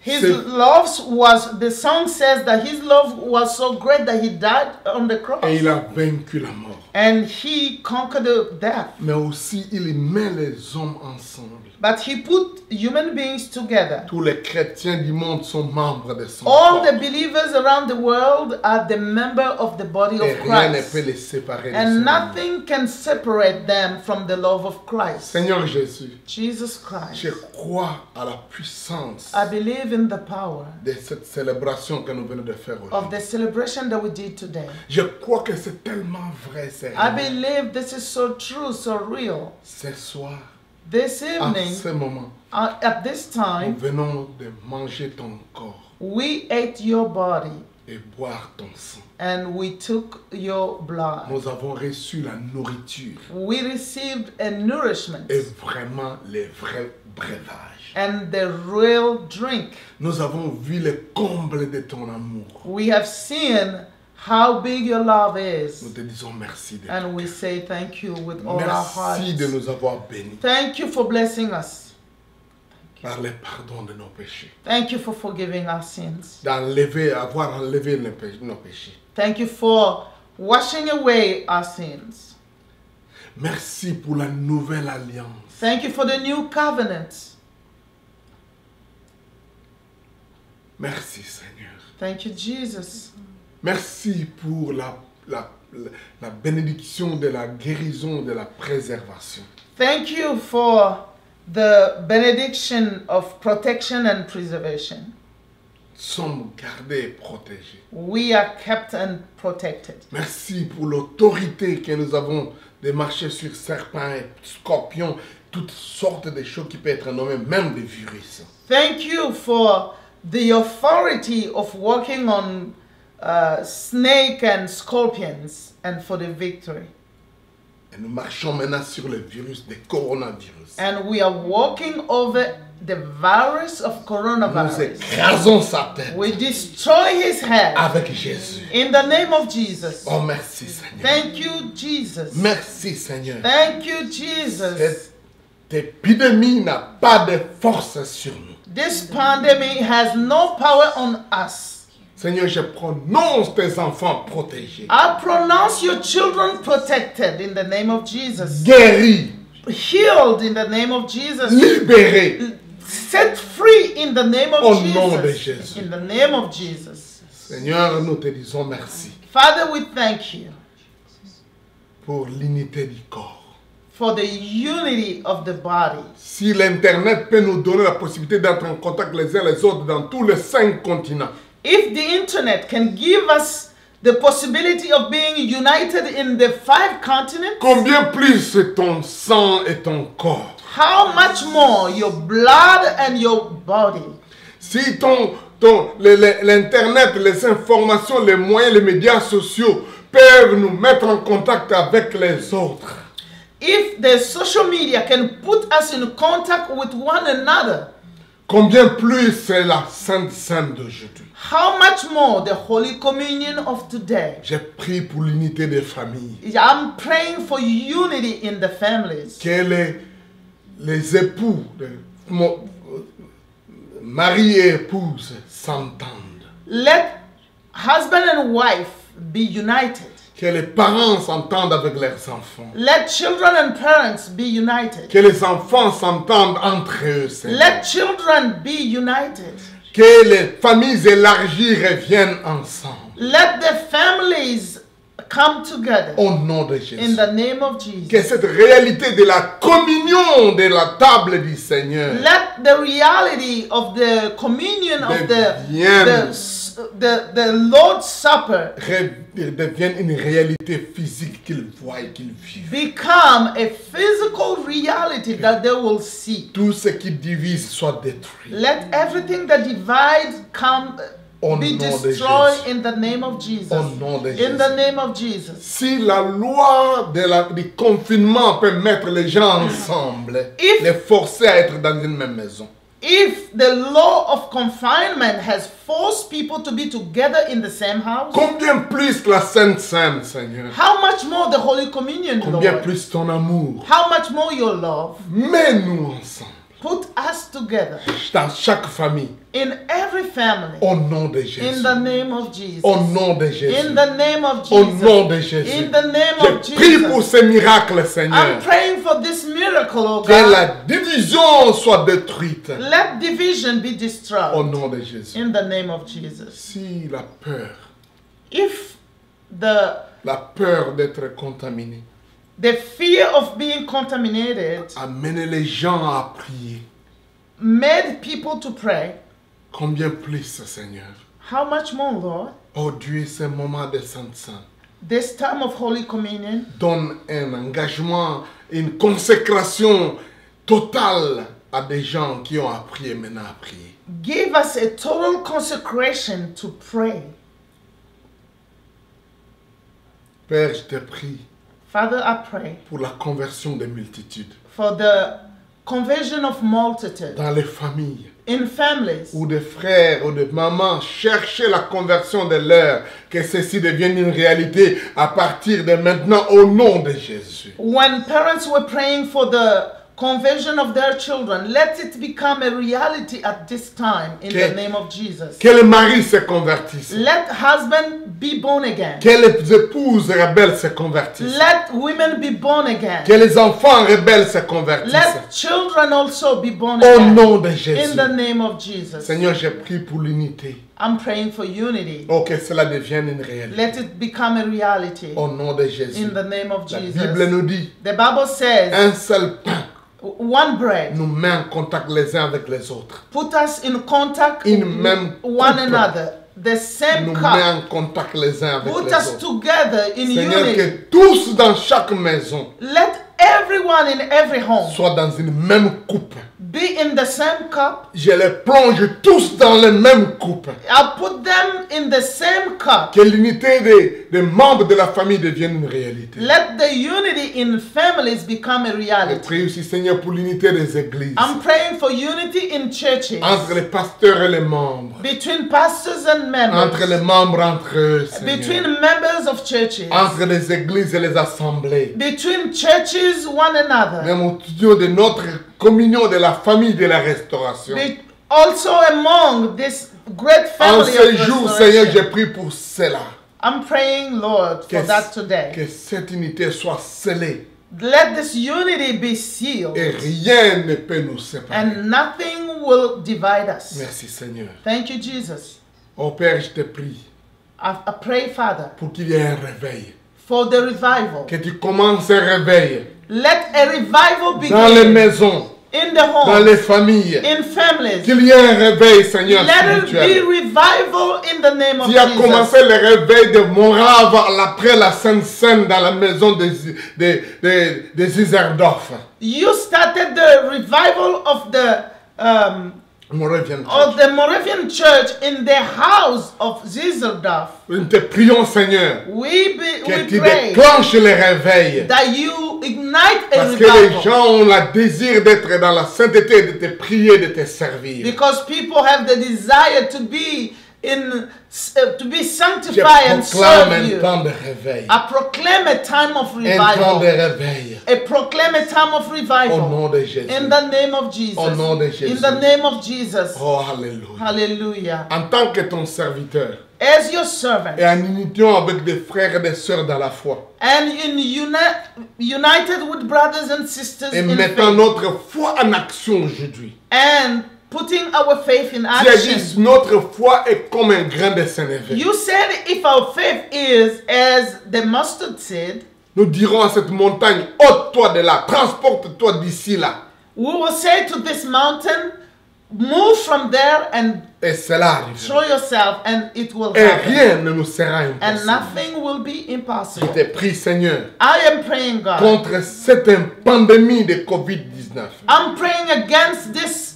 His C'est- love was, the song says that his love was so great that he died on the cross. Et il a vaincu la mort. And he conquered the death. Mais aussi, il met les hommes ensemble. But he put human beings together. Tous les chrétiens du monde sont membres de son All corps. the believers around the world are the member of the body Et of rien ne peut Christ. les séparer de And son amour. nothing can separate them from the love of Christ. Seigneur Jésus, Jesus Christ. je crois à la puissance I believe in the power de cette célébration que nous venons de faire of aujourd'hui. the celebration that we did today. Je crois que c'est tellement vrai, c'est I réel. believe this is so true, so real. Ce soir, This à evening, ce moment, at this nous time, venons de manger ton corps we ate your body et boire ton sang. and we took your blood. Nous avons reçu la nourriture We received a nourishment et vraiment les vrais breuvages. and the real drink. Nous avons vu le comble de ton amour. We have seen how big your love Nous is, te disons merci de and we say thank you with all our hearts. Merci de nous avoir bénis Thank you for blessing us. par le pardon de nos péchés. Thank you for forgiving our sins. Avoir enlevé nos péchés. Thank you for washing away our sins. Merci pour la nouvelle alliance. Thank you for the new covenant. Merci Seigneur. Thank you, Jesus. Merci pour la bénédiction de la guérison, de la préservation. Thank you for the benediction of protection and preservation. Sommes gardés et protégés. We are kept and protected. Merci pour l'autorité que nous avons de marcher sur serpents et scorpions, toutes sortes de choses qui peuvent être nommées, même des virus. Thank you for the authority of working on snake and scorpions and for the victory. Et nous marchons maintenant sur le virus, le coronavirus. And we are walking over the virus of Nous coronavirus. écrasons sa tête We destroy his head avec Jésus. in the name of Jesus. Oh, merci Seigneur. Thank you, Jesus. Merci Seigneur. Thank you, Jesus. Cette épidémie n'a pas de force sur nous. This pandemic has no power on us. Seigneur, je prononce tes enfants protégés, I pronounce your children protected in the name of Jesus. guéris, Healed in the name of Jesus. libérés. Set free in the name of Au nom de Jesus. Jésus. In the name of Jesus. Seigneur, nous te disons merci Father, we thank you pour l'unité du corps. for the unity of the body. Si l'Internet peut nous donner la possibilité d'être en contact les uns les autres dans tous les 5 continents, If the internet can give us the possibility of being united in the 5 continents, combien plus ton sang et ton corps? how much more your blood and your body? Si l'Internet, les informations, les moyens, les médias sociaux peuvent nous mettre en contact avec les autres, If the social media can put us in contact with one another, combien plus c'est la Sainte Seine d'aujourd'hui? how much more the Holy Communion of today? J'ai prié pour l'unité des familles. I'm praying for unity in the families. Que les époux, mari et épouse s'entendent. Let husband and wife be united. Que les parents s'entendent avec leurs enfants. Let children and parents be united. Que les enfants s'entendent entre eux. Seigneur. Let children be united. Que les familles élargies reviennent ensemble. Let the families come together Au nom de in Jésus. the name of Que Jesus. cette réalité de la communion de la table du Seigneur Let the reality of the communion of the Lord's Supper devienne une réalité physique qu'ils voient et qu'ils vivent. become a physical reality that they will see. Tout ce qui divise soit détruit. Let everything that divides Au be nom de destroyed Jésus. in the name of Jesus. Au nom de In Jésus. the name of Jesus. Si la loi du confinement peut mettre les gens ensemble, If- les forcer à être dans une même maison, If the law of confinement has forced people to be together in the same house, combien plus la Sainte Seine, Seigneur? how much more the Holy Communion, Combien Lord? plus ton amour? How much more your love? Mets-nous ensemble, Put us together dans chaque famille, in every family. au nom de In Jésus. the name of Jesus. Au nom de Jésus. In the name of Au Jesus. nom de Jésus. In the name of Je prie pour Jesus. ces miracles, Seigneur. I'm praying for this miracle, oh Que God. la division soit détruite. Let division be Au destroyed. nom de Jésus. In the name of Jesus. Si la If the peur d'être contaminé, fear of being contaminated amener les gens à prier, made people to pray, combien plus, Seigneur? how much more, Lord? Oh Dieu, ce moment de Sainte Seine This time of Holy Communion, donne un engagement, une consécration totale à des gens qui ont appris et maintenant à prier. give us a total consecration to pray. Père, je te prie Father, I pray pour la conversion des multitudes for the conversion of multitude dans les familles in families. où des frères ou des mamans cherchaient la conversion de leurs, que ceci devienne une réalité à partir de maintenant au nom de Jésus. When parents were praying for the conversion of their children. Let it become a reality at this time in the name of Jesus. Que les maris se convertissent. Let husband be born again. Que les épouses rebelles se convertissent. Let women be born again. Que les enfants rebelles se convertissent. Let children also be born Au again. nom de Jésus. In the name of Jesus. Seigneur, j'ai prié pour l'unité. I'm praying for unity. Oh, que cela devienne une réalité. Let it become a reality. Au nom de Jésus. In the name of La Jesus. Bible nous dit, The Bible says, un seul pain one bread nous met en contact les uns avec les autres. put us in contact Une with même one coupe another. The same nous met cup en contact les uns avec put les us autres. together in Seigneur, unity. que tous dans chaque maison Let everyone in every home soient dans une même coupe. be in the same cup. Je les plonge tous dans la même coupe. I'll put them in the same cup. Que l'unité des membres de la famille devienne une réalité. Let the unity in families become a Je reality. prie aussi, Seigneur, pour l'unité des églises. I'm praying for unity in churches, Entre les pasteurs et les membres. between pastors and Entre les members, membres entre eux, Seigneur. between members of churches, Entre les églises et les assemblées. between churches one another, Même au studio de notre communion de la famille de la restauration. also among this great En family ce of jour, Seigneur, restoration. j'ai prié pour cela. I'm praying, Lord, for that today. Que cette unité soit scellée. Let this unity be sealed, Et rien ne peut nous séparer. and nothing will divide us. Merci, Seigneur. Thank you, Jesus. Oh Père, je te prie I pray, Father, pour qu'il y ait un réveil. for the revival. Que tu commences un réveil Let a revival dans les begin maisons, in the dans home, les familles. in families. Qu'il y ait un réveil, Seigneur, Let it be spirituel. revival in the name of Tu as Jesus. commencé le réveil de Morave après la Sainte Seine dans la maison des Iserdorf. You started the revival of the Moravian of Church. the Moravian Church in the house of Zizerdorf. Nous te prions, Seigneur, We que tu pray déclenches le réveil. that you ignite a Parce que les revival. gens ont le désir d'être dans la sainteté, de te prier, de te servir. Because people have the desire to be Je sanctified and proclame serve un you. temps de réveil. I proclaim a time of Un temps de revival. réveil. I proclaim a time of Au revival. nom de Jésus. In the name of Jesus. Au nom de Jésus. In the name of Jesus. Oh, alléluia. Hallelujah. En tant que ton serviteur, As your servant et en union avec des frères et des sœurs dans la foi, and united with brothers and sisters et in mettant faith notre foi en action aujourd'hui. and putting our faith in Tu as action. dit, notre foi est comme un grain de sénévé. You said if our faith is as the mustard seed, Nous dirons à cette montagne, ôte-toi de là, transporte-toi d'ici là. we will say to this mountain, move from there and Et cela arrive. show yourself, and it will Et happen. rien ne nous sera And impossible. nothing will be Je impossible. te prie, Seigneur, I am praying, God. contre cette pandémie de Covid-19. I'm praying against this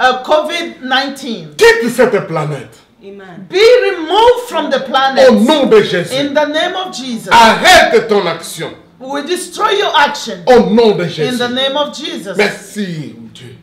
COVID-19. Quitte cette planète. Amen. Be removed from the Au planet nom de Jésus. in the name of Jesus. Arrête ton action. We destroy your action Au nom de in Jésus. the name of Jesus. Merci, Dieu,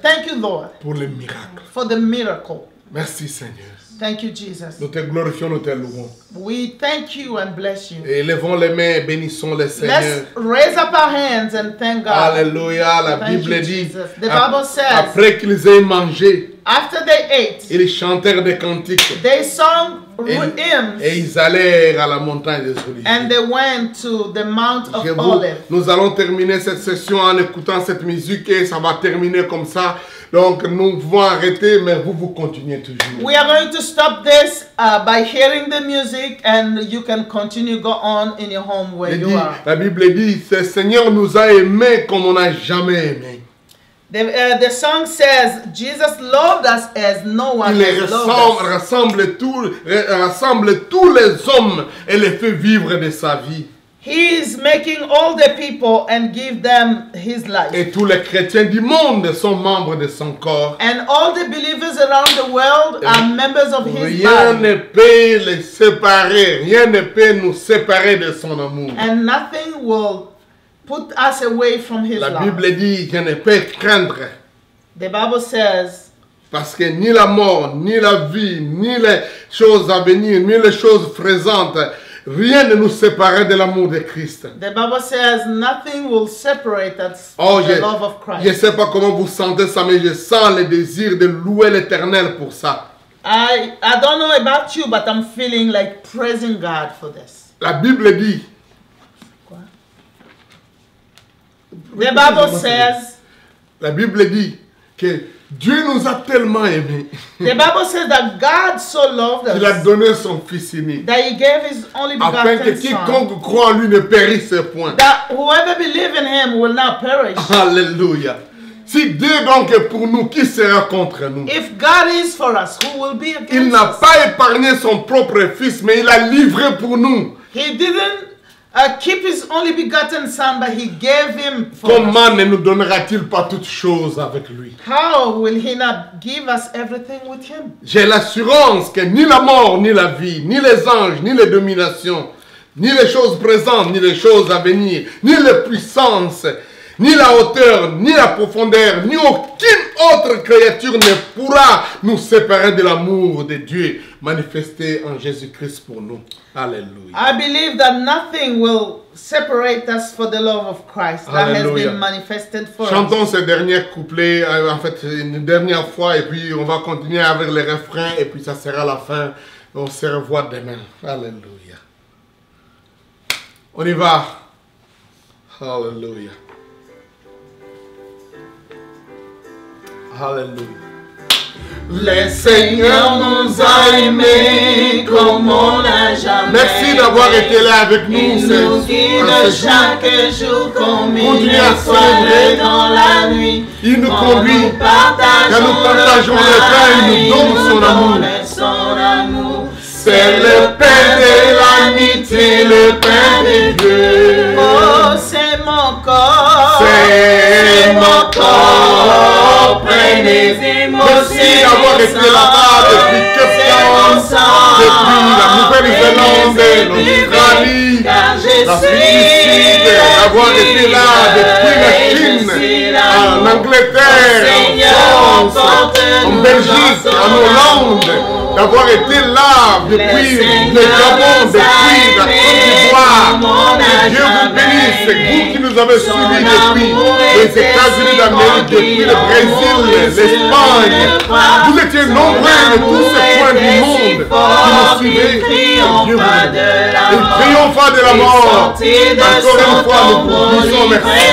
Thank you, Lord, pour le miracle. for the miracle. Merci, Seigneur. Thank you, Jesus. Nous te glorifions, nous te louons. We thank you and bless you. Et élevons les mains et bénissons le Seigneur. Let's raise up our hands and thank God. Alléluia. La Thank Bible you, dit, Jesus. The Bible says, après qu'ils aient mangé, after they ate, ils chantèrent des cantiques. they sung Et hymns ils allèrent à la montagne des Oliviers. and they went to the Mount of Je vous- Olives. Nous allons terminer cette session en écoutant cette musique et ça va terminer comme ça. Donc nous pouvons arrêter, mais vous continuez toujours. We are going to stop this by hearing the music, and you can continue go on in your home where Il you dit- are. la Bible dit, le Seigneur nous a aimés comme on n'a jamais aimé. The song says, Jesus loved us as no one Il has loved us. rassemble tous les hommes et les fait vivre de sa vie. He is making all the people and give them his life. Et tous les chrétiens du monde sont membres de son corps. And all the believers around the world are members of his Rien body. ne peut les séparer. Rien ne peut nous séparer de son amour. And nothing will put us away from his La love. Bible dit, je ne peux craindre. The Bible says, Parce que ni la mort, ni la vie, ni les choses à venir, ni les choses présentes, rien ne nous séparera de l'amour de Christ. The Bible says nothing will separate us Oh, from the love of je ne Christ. sais pas comment vous sentez ça, mais je sens le désir de louer l'Éternel pour ça. I don't know about you, but I'm feeling like praising God for this. La Bible dit, The Bible says, la Bible dit que Dieu nous a tellement aimés the Bible says that God so loved qu'il a us donné son Fils unique, that He gave His only afin que begotten Son, quiconque croit en lui ne périsse point. that whoever believes in Him will not perish. Alléluia. Si Dieu donc est pour nous, qui sera contre nous? If God is for us, who will be Il against n'a us? pas épargné son propre Fils, mais il l'a livré pour nous. He didn't keep His only begotten Son, but He gave Him for us. Comment ne nous donnera-t-il pas toutes choses avec lui? How will He not give us everything with Him? J'ai l'assurance que ni la mort, ni la vie, ni les anges, ni les dominations, ni les choses présentes, ni les choses à venir, ni les puissances, ni la hauteur, ni la profondeur, ni aucune autre créature ne pourra nous séparer de l'amour de Dieu manifesté en Jésus-Christ pour nous. Alléluia. I believe that nothing will separate us for the love of Christ that has Hallelujah. been manifested for us. Chantons ce dernier couplet, en fait une dernière fois, et puis on va continuer avec les refrains, et puis ça sera la fin. On se revoit demain. Alléluia. On y va. Alléluia. Alléluia. Le Seigneur nous a aimés comme on n'a jamais. Merci d'avoir été là avec nous. Il nous guide chaque jour comme Continuez il à est soirée célébrer. dans la nuit. Il nous Quand conduit. nous partageons le pain, il nous donne son amour. son amour. C'est le pain de l'amitié, le pain de Dieu. Oh, c'est mon corps. C'est mon corps. Prenez les émotions. Merci d'avoir été là-bas depuis Cape Town, depuis la Nouvelle-Zélande, l'Australie, l'Afrique du Sud, d'avoir été là depuis la Chine, en Angleterre, en France, en Belgique, en Hollande, d'avoir été là depuis le Gabon, depuis la Côte d'Ivoire. Que Dieu vous bénisse, c'est vous qui nous avez suivis depuis les États-Unis d'Amérique, depuis le Brésil, l'Espagne. Vous étiez nombreux de tous ces coins du monde qui nous suivaient. Dieu vous bénisse. Et triomphant de la mort. Encore une fois, nous vous disons merci.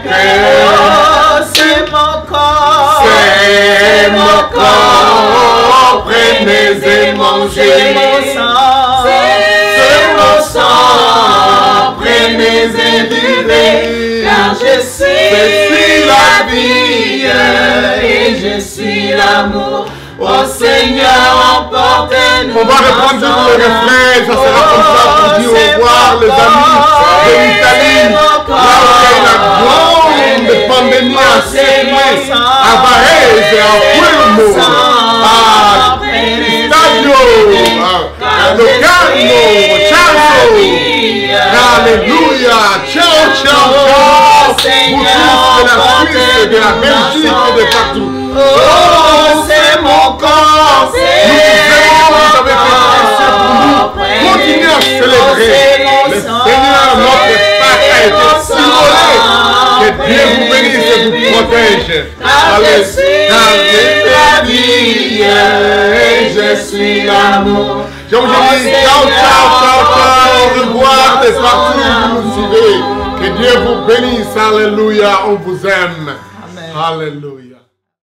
Oh, c'est mon corps. C'est mon corps, prenez et mangez. C'est mon sang, prenez et buvez, car je suis la vie et je suis l'amour. Ô Seigneur, emportez-nous. On va reprendre le refrain, ça sera comme ça pour dire au revoir les amis de l'Italie. Là où il y a la grande pandémie à séquer, à Varese, à Quelmo, à Stadio, à Locarno, Ciao. Alléluia, ciao, ciao, ciao. Pour tous de la Suisse, de la Belgique et de partout. Oh, c'est mon corps, Nous vous aimons, vous avez fait pour nous. Continuez à célébrer. Le Seigneur, notre Père, a été immolé. Que Dieu vous bénisse et vous protège. car je suis la vie et je suis l'amour. Je vous dis ciao, ciao, ciao, ciao. Au revoir de partout où vous nous suivez. Que Dieu vous bénisse. Alléluia. On vous aime. Amen. Alléluia.